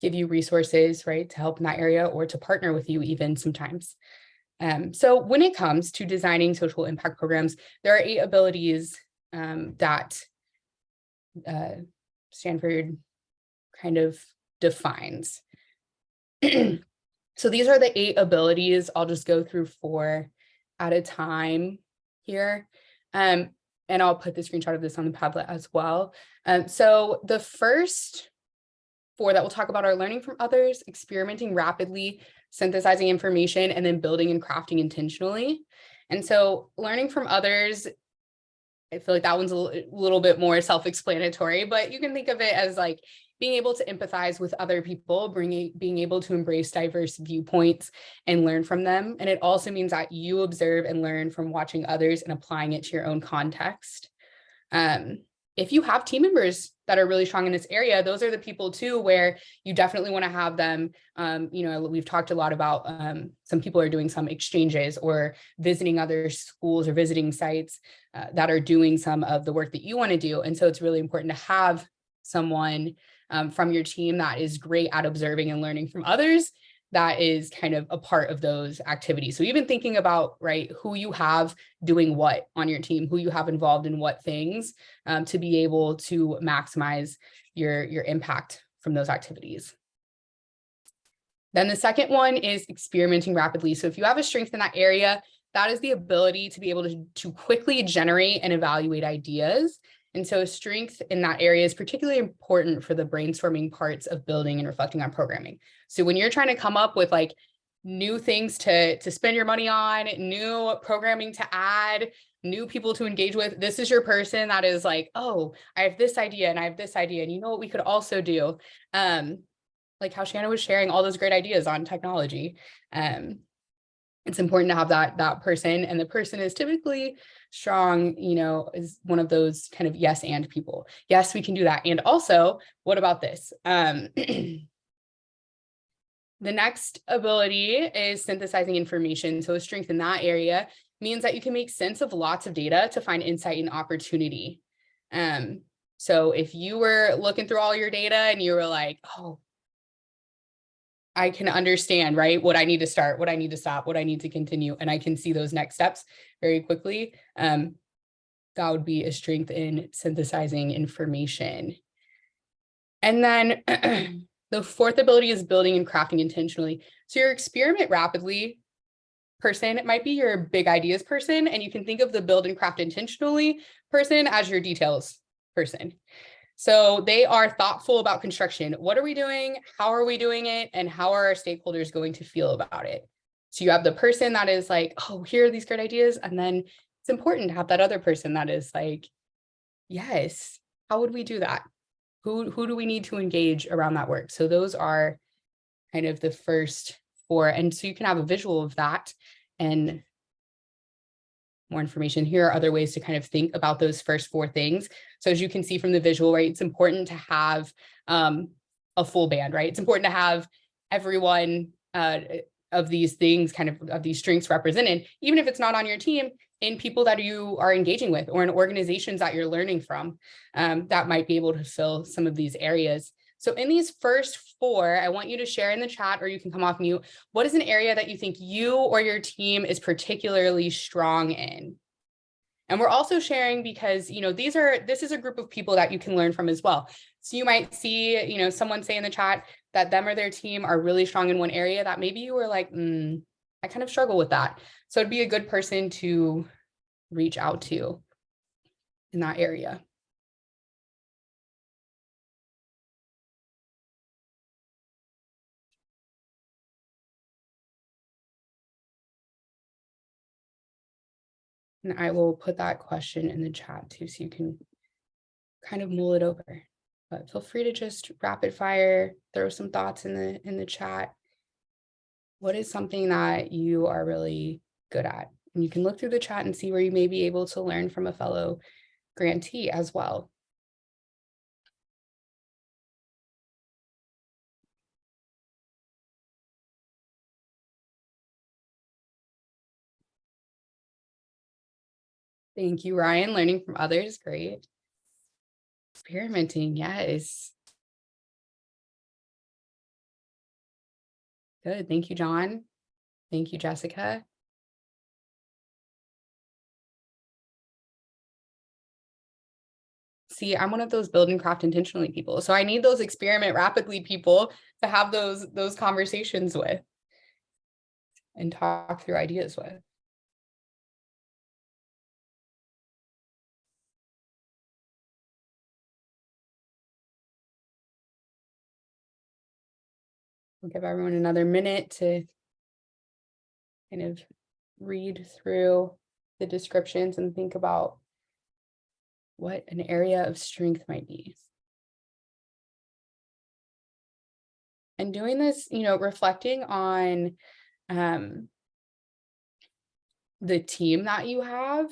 give you resources, right, to help in that area or to partner with you even sometimes. So when it comes to designing social impact programs, there are 8 abilities that Stanford kind of defines. So these are the 8 abilities. I'll just go through 4 at a time here. And I'll put the screenshot of this on the Padlet as well. So the first 4 that we'll talk about are learning from others, experimenting rapidly, synthesizing information, and then building and crafting intentionally. And so learning from others, I feel like that one's a little bit more self-explanatory, but you can think of it as like being able to empathize with other people, being able to embrace diverse viewpoints and learn from them. And it also means that you observe and learn from watching others and applying it to your own context. If you have team members that are really strong in this area, those are the people too, where you definitely want to have them. We've talked a lot about some people are doing some exchanges or visiting other schools or visiting sites that are doing some of the work that you want to do. And so it's really important to have someone from your team that is great at observing and learning from others, that is kind of a part of those activities. So even thinking about, right, who you have doing what on your team, who you have involved in what things, to be able to maximize your impact from those activities. Then the second one is experimenting rapidly. So if you have a strength in that area, that is the ability to be able to quickly generate and evaluate ideas. And so strength in that area is particularly important for the brainstorming parts of building and reflecting on programming. So when you're trying to come up with like new things to spend your money on, new programming to add, new people to engage with, this is your person that is like, oh, I have this idea and I have this idea. And you know what we could also do? Like how Shanna was sharing all those great ideas on technology. It's important to have that person, and the person is typically strong, is one of those kind of yes and people. Yes, we can do that. And also, what about this? The next ability is synthesizing information. So a strength in that area means that you can make sense of lots of data to find insight and opportunity. So if you were looking through all your data and you were like, oh, I can understand, right, what I need to start, what I need to stop, what I need to continue, and I can see those next steps very quickly. That would be a strength in synthesizing information. And then the fourth ability is building and crafting intentionally. So your experiment rapidly person might be your big ideas person, and you can think of the build and craft intentionally person as your details person. So they are thoughtful about construction. What are we doing? How are we doing it? And how are our stakeholders going to feel about it? So you have the person that is like, oh, here are these great ideas. And then it's important to have that other person that is like, yes, how would we do that? Who do we need to engage around that work? So those are kind of the first 4. And so you can have a visual of that and more information. Here are other ways to kind of think about those first 4 things. So as you can see from the visual, right, it's important to have a full band, right? It's important to have everyone of these things, kind of these strengths represented, even if it's not on your team, in people that you are engaging with or in organizations that you're learning from, that might be able to fill some of these areas. So in these first 4, I want you to share in the chat, or you can come off mute. What is an area that you think you or your team is particularly strong in? And we're also sharing because, you know, this is a group of people that you can learn from as well. So you might see, you know, someone say in the chat that them or their team are really strong in one area that maybe you were like, I kind of struggle with that. So it'd be a good person to reach out to in that area. And I will put that question in the chat too, so you can kind of mull it over. But feel free to just rapid fire, throw some thoughts in the chat. What is something that you are really good at? And you can look through the chat and see where you may be able to learn from a fellow grantee as well. Thank you, Ryan. Learning from others, great. Experimenting, yes. Good, thank you, John. Thank you, Jessica. See, I'm one of those build and craft intentionally people. So I need those experiment rapidly people to have those conversations with and talk through ideas with. We'll give everyone another minute to kind of read through the descriptions and think about what an area of strength might be. And doing this, you know, reflecting on the team that you have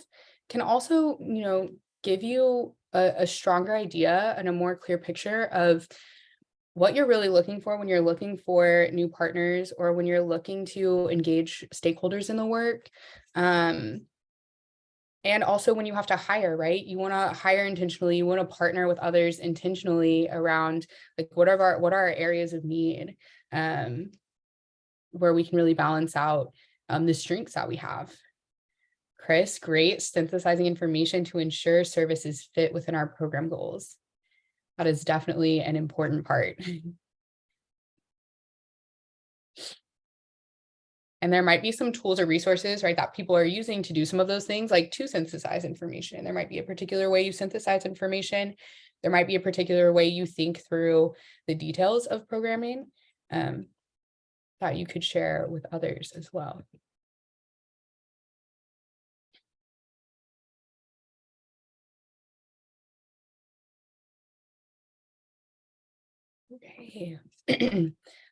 can also, you know, give you a stronger idea and a more clear picture of what you're really looking for when you're looking for new partners or when you're looking to engage stakeholders in the work. And also when you have to hire, right? You want to hire intentionally, you want to partner with others intentionally around like what are our areas of need, where we can really balance out the strengths that we have. Chris, great, synthesizing information to ensure services fit within our program goals. That is definitely an important part. And there might be some tools or resources, right, that people are using to do some of those things, like to synthesize information. There might be a particular way you synthesize information. There might be a particular way you think through the details of programming that you could share with others as well. Okay.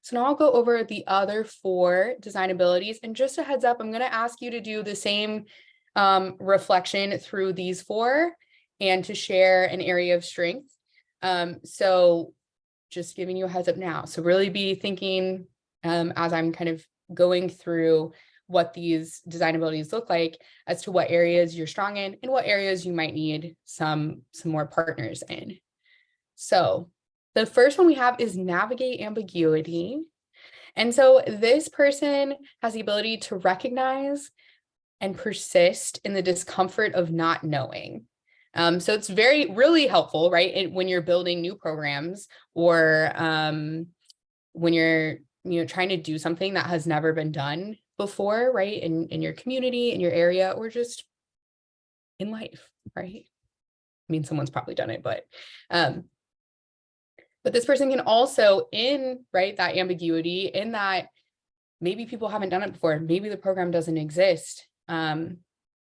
So now I'll go over the other 4 design abilities, and just a heads up, I'm going to ask you to do the same reflection through these 4 and to share an area of strength. So just giving you a heads up now. So really be thinking as I'm kind of going through what these design abilities look like as to what areas you're strong in and what areas you might need some more partners in. So the first one we have is navigate ambiguity. And so this person has the ability to recognize and persist in the discomfort of not knowing. So it's really helpful, right? When you're building new programs or when you're trying to do something that has never been done before, right? In your community, in your area, or just in life, right? I mean, someone's probably done it, but this person can also, in right that ambiguity, in that maybe people haven't done it before, maybe the program doesn't exist,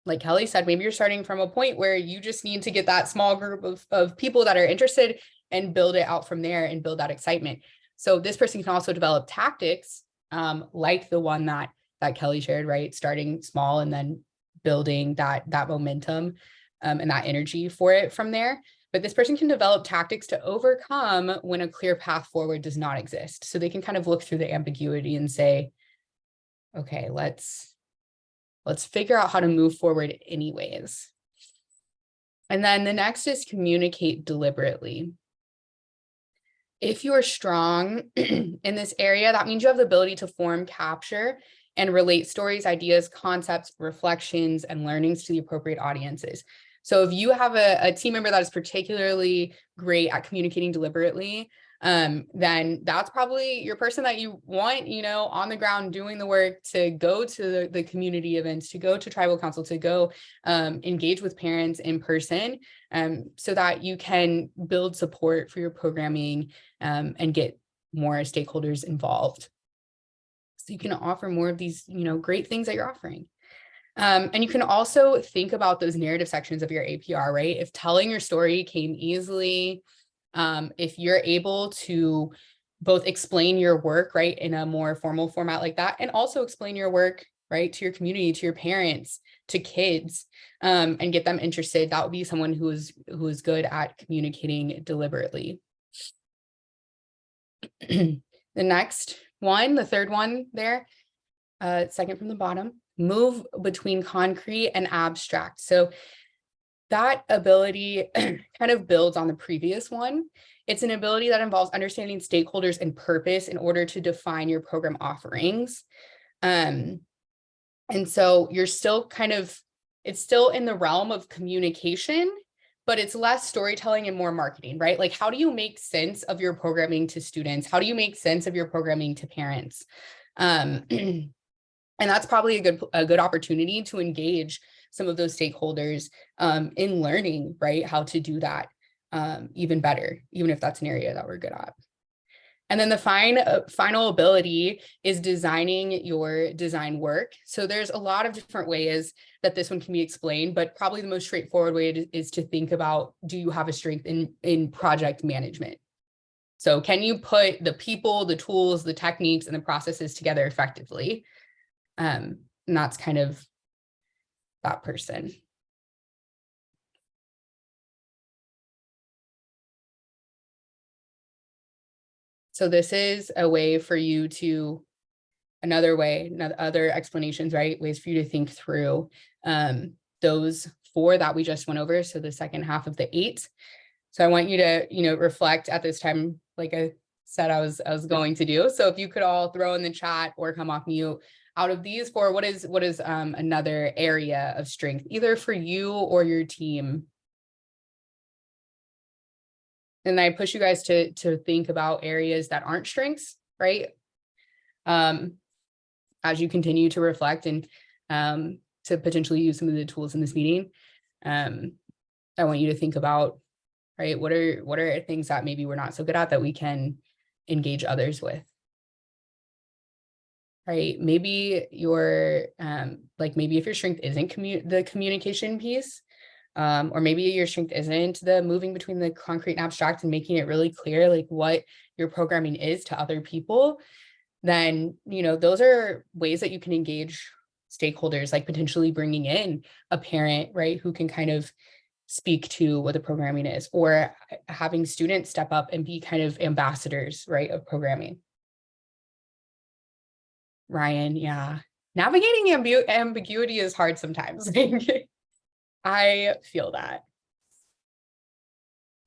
like Kelly said, maybe you're starting from a point where you just need to get that small group of people that are interested and build it out from there and build that excitement. So this person can also develop tactics, like the one that Kelly shared, right? Starting small and then building that momentum and that energy for it from there. But this person can develop tactics to overcome when a clear path forward does not exist. So they can kind of look through the ambiguity and say, okay, let's figure out how to move forward anyways. And then the next is communicate deliberately. If you're strong in this area, that means you have the ability to form, capture, and relate stories, ideas, concepts, reflections, and learnings to the appropriate audiences. So if you have a team member that is particularly great at communicating deliberately, then that's probably your person that you want, on the ground doing the work to go to the community events, to go to tribal council, to go engage with parents in person, so that you can build support for your programming and get more stakeholders involved. So you can offer more of these, great things that you're offering. And you can also think about those narrative sections of your APR, right? If telling your story came easily, if you're able to both explain your work, right, in a more formal format like that, and also explain your work, right, to your community, to your parents, to kids, and get them interested, that would be someone who is good at communicating deliberately. The next one, the third one there, second from the bottom, move between concrete and abstract. So that ability kind of builds on the previous one. It's an ability that involves understanding stakeholders and purpose in order to define your program offerings. And so you're still it's still in the realm of communication, but it's less storytelling and more marketing, right? Like, how do you make sense of your programming to students? How do you make sense of your programming to parents? And that's probably a good opportunity to engage some of those stakeholders in learning, right, how to do that even better, even if that's an area that we're good at. And then the final ability is designing your design work. So there's a lot of different ways that this one can be explained, but probably the most straightforward way is to think about, do you have a strength in project management? So can you put the people, the tools, the techniques, and the processes together effectively? And that's kind of that person. So this is a way for you to, other explanations, right? Ways for you to think through those 4 that we just went over. So the second half of the 8. So I want you to, reflect at this time, like I said, I was going to do. So if you could all throw in the chat or come off mute, out of these 4, what is another area of strength, either for you or your team? And I push you guys to think about areas that aren't strengths, right? As you continue to reflect and to potentially use some of the tools in this meeting, I want you to think about, right, what are things that maybe we're not so good at that we can engage others with? Right, maybe your maybe if your strength isn't the communication piece, or maybe your strength isn't the moving between the concrete and abstract and making it really clear like what your programming is to other people, then those are ways that you can engage stakeholders, like potentially bringing in a parent, right, who can kind of speak to what the programming is, or having students step up and be kind of ambassadors, right, of programming. Ryan, yeah. Navigating ambiguity is hard sometimes. I feel that.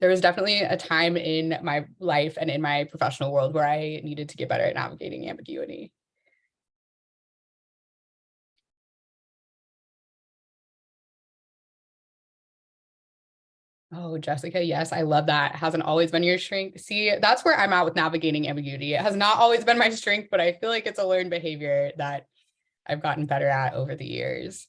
There was definitely a time in my life and in my professional world where I needed to get better at navigating ambiguity. Oh, Jessica, yes, I love that. It hasn't always been your strength. See, that's where I'm at with navigating ambiguity. It has not always been my strength, but I feel like it's a learned behavior that I've gotten better at over the years.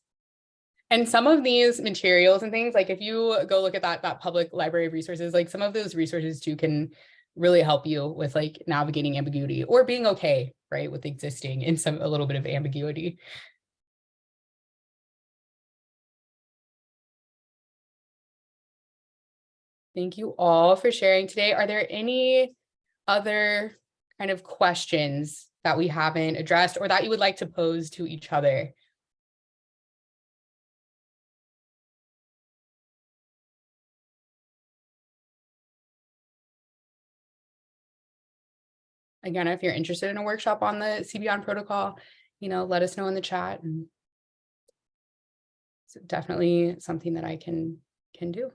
And some of these materials and things, like if you go look at that public library of resources, like some of those resources too can really help you with like navigating ambiguity or being okay, right, with existing in a little bit of ambiguity. Thank you all for sharing today. Are there any other kind of questions that we haven't addressed or that you would like to pose to each other? Again, if you're interested in a workshop on the CBON protocol, let us know in the chat. And it's definitely something that I can do.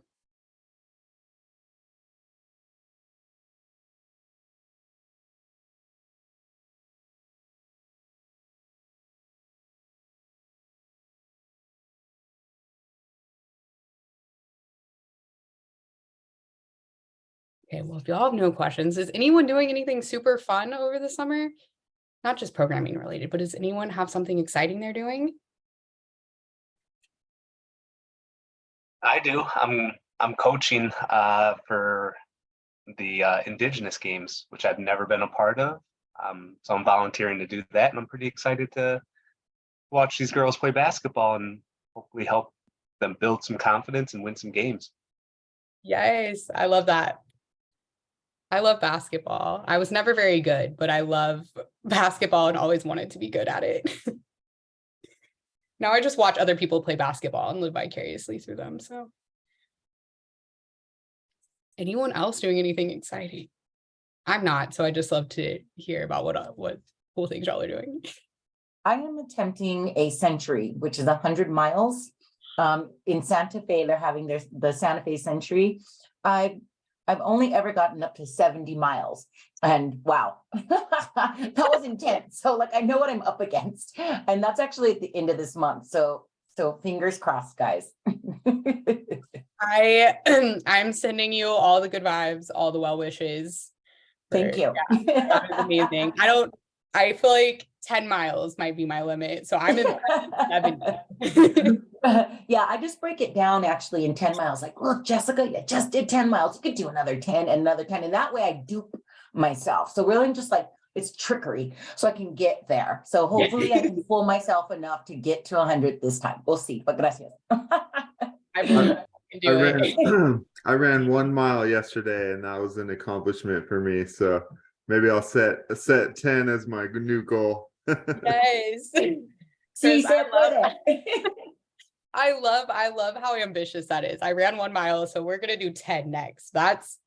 Okay, well, if y'all have no questions, is anyone doing anything super fun over the summer? Not just programming related, but does anyone have something exciting they're doing? I do. I'm coaching for the Indigenous Games, which I've never been a part of. So I'm volunteering to do that, and I'm pretty excited to watch these girls play basketball and hopefully help them build some confidence and win some games. Yes, I love that. I love basketball. I was never very good, but I love basketball and always wanted to be good at it. Now I just watch other people play basketball and live vicariously through them. So, anyone else doing anything exciting? I'm not, so I just love to hear about what cool things y'all are doing. I am attempting a century, which is 100 miles. In Santa Fe, they're having the Santa Fe Century. I've only ever gotten up to 70 miles, and wow, that was intense. So like, I know what I'm up against, and that's actually at the end of this month. So fingers crossed, guys. I'm sending you all the good vibes, all the well wishes. Thank you. Yeah, that is amazing. I feel like 10 miles might be my limit. So I'm in 70. Yeah, I just break it down actually in 10 miles. Like, look, Jessica, you just did 10 miles. You could do another 10 and another 10. And that way I dupe myself. So really just like, it's trickery so I can get there. So hopefully I can fool myself enough to get to 100 this time. We'll see. But gracias. I ran 1 mile yesterday, and that was an accomplishment for me. So maybe I'll set 10 as my new goal. Yes. See, I love how ambitious that is. I ran 1 mile, so we're gonna do 10 next. That's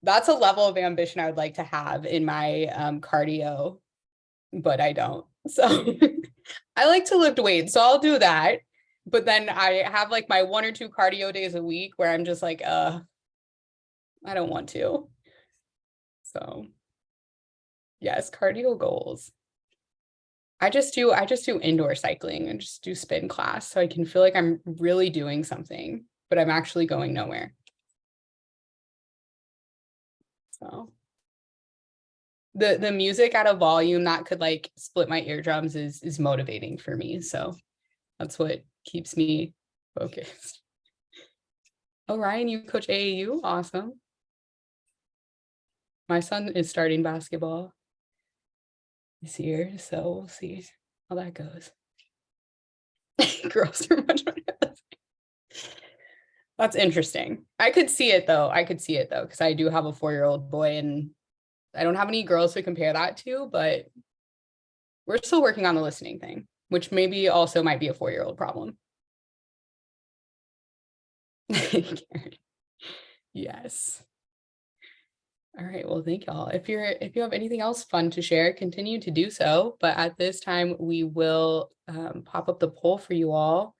a level of ambition I would like to have in my cardio, but I don't. So I like to lift weights, so I'll do that. But then I have like my 1 or 2 cardio days a week where I'm just like, I don't want to. So yes, cardio goals. I just do indoor cycling and just do spin class so I can feel like I'm really doing something, but I'm actually going nowhere. So the music at a volume that could like split my eardrums is motivating for me. So that's what keeps me focused. Oh, Ryan, you coach AAU? Awesome. My son is starting basketball this year, so we'll see how that goes. Girls are much better. That's interesting. I could see it though, because I do have a 4-year-old boy and I don't have any girls to compare that to, but we're still working on the listening thing, which maybe also might be a 4-year-old problem. Yes. All right, well, thank y'all. If you have anything else fun to share, continue to do so. But at this time, we will pop up the poll for you all.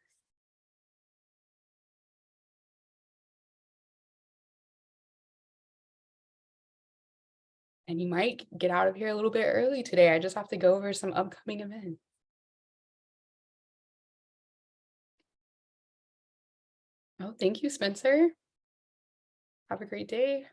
And you might get out of here a little bit early today. I just have to go over some upcoming events. Oh, thank you, Spencer. Have a great day.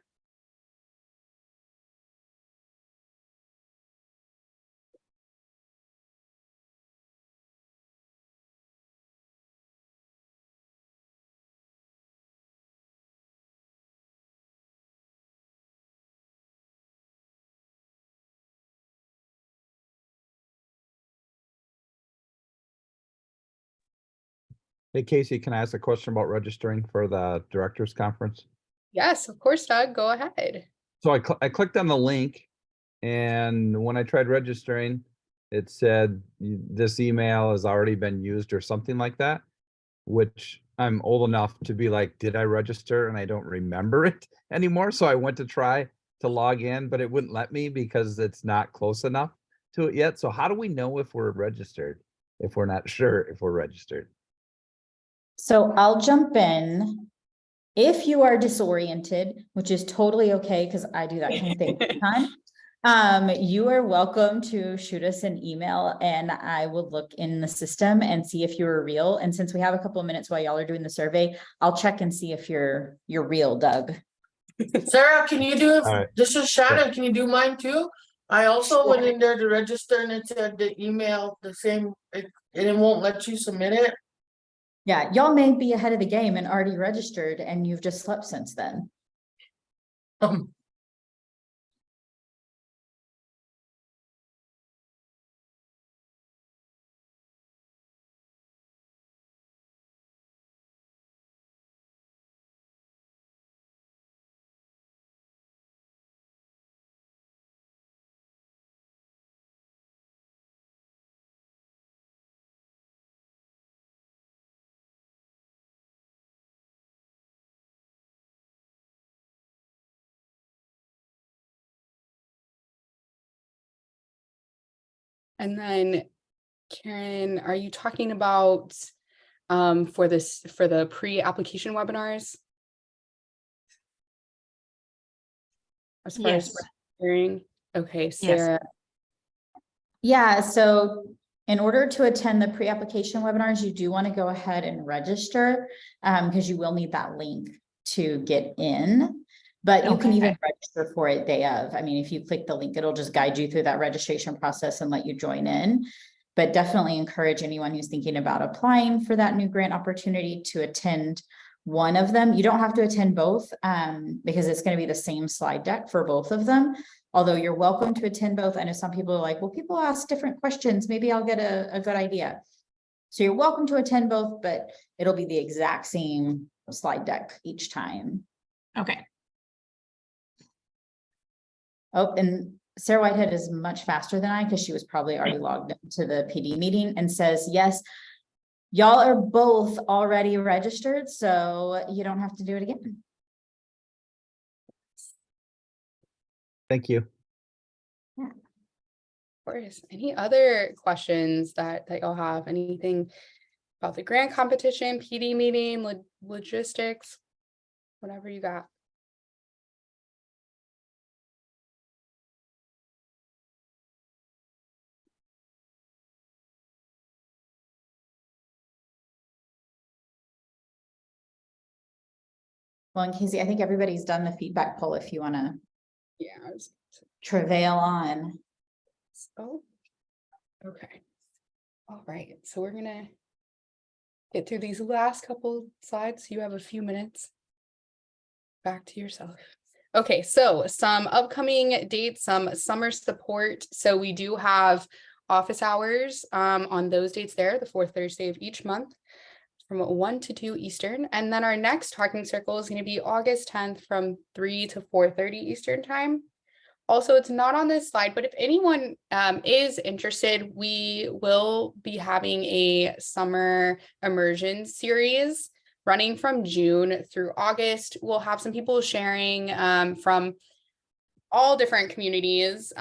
Hey, Casey, can I ask a question about registering for the directors conference? Yes, of course, Doug, go ahead. So I clicked on the link, and when I tried registering, it said this email has already been used or something like that, which I'm old enough to be like, did I register? And I don't remember it anymore. So I went to try to log in, but it wouldn't let me because it's not close enough to it yet. So how do we know if we're registered, if we're not sure if we're registered? So I'll jump in. If you are disoriented, which is totally okay, because I do that kind of thing all the time, you are welcome to shoot us an email and I will look in the system and see if you're real. And since we have a couple of minutes while y'all are doing the survey, I'll check and see if you're real, Doug. Sarah, can you do it? All right. This is Shannon. Can you do mine too? I also went Sure. in there to register and it said the email, the same, it won't let you submit it. Yeah, y'all may be ahead of the game and already registered and you've just slept since then. And then Karen, are you talking about for the pre-application webinars? As far as registering? Okay, Sarah. Yeah, so in order to attend the pre-application webinars, you do want to go ahead and register because you will need that link to get in. But you can even register for it day of. I mean, if you click the link, it'll just guide you through that registration process and let you join in. But definitely encourage anyone who's thinking about applying for that new grant opportunity to attend one of them. You don't have to attend both because it's going to be the same slide deck for both of them. Although you're welcome to attend both. I know some people are like, well, people ask different questions. Maybe I'll get a good idea. So you're welcome to attend both, but it'll be the exact same slide deck each time. Okay. Oh, and Sarah Whitehead is much faster than I because she was probably already logged into the PD meeting and says, yes, y'all are both already registered, so you don't have to do it again. Thank you. Yeah. Of course. Any other questions that y'all have? Anything about the grant competition, PD meeting, logistics, whatever you got? Well, and Casey, I think everybody's done the feedback poll if you want to travail on. Oh, okay. All right. So we're gonna get through these last couple slides. You have a few minutes. Back to yourself. Okay, so some upcoming dates, some summer support. So we do have office hours on those dates there, the fourth Thursday of each month from 1 to 2 Eastern. And then our next talking circle is going to be August 10th from 3 to 4:30 Eastern time. Also, it's not on this slide, but if anyone is interested, we will be having a summer immersion series running from June through August. We'll have some people sharing from all different communities,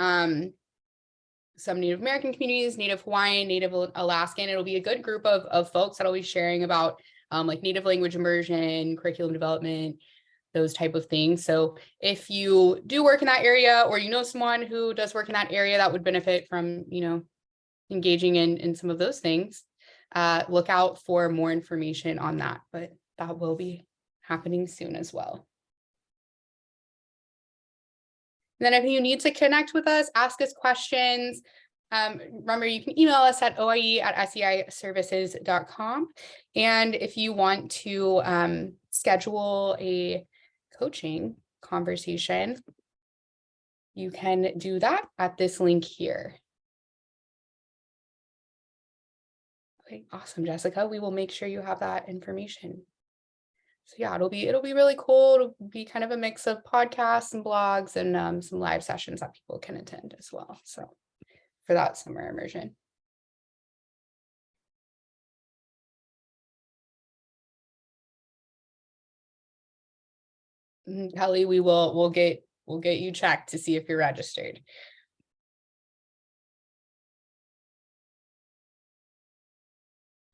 some Native American communities, Native Hawaiian, Native Alaskan. It'll be a good group of folks that'll be sharing about like Native language immersion, curriculum development, those type of things. So if you do work in that area or you know someone who does work in that area that would benefit from, you know, engaging in some of those things, look out for more information on that, but that will be happening soon as well. And then if you need to connect with us, ask us questions, remember you can email us at oie@seiservices.com. And if you want to schedule a coaching conversation, you can do that at this link here. Okay, awesome, Jessica. We will make sure you have that information. So yeah, it'll be really cool. It'll be kind of a mix of podcasts and blogs and some live sessions that people can attend as well. So for that summer immersion. Kelly, we'll get you checked to see if you're registered.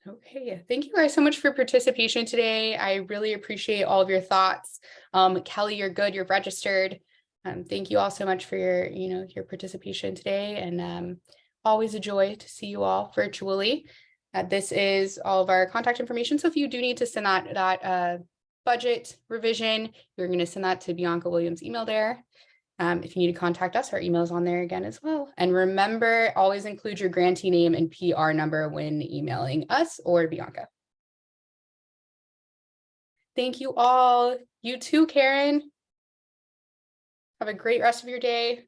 Okay, thank you guys so much for participation today. I really appreciate all of your thoughts. Kelly, you're good, you're registered. Thank you all so much for your participation today, and always a joy to see you all virtually. This is all of our contact information. So if you do need to send that budget revision, you're going to send that to Bianca Williams' email there. If you need to contact us, our email is on there again as well. And remember, always include your grantee name and PR number when emailing us or Bianca. Thank you all. You too, Karen. Have a great rest of your day.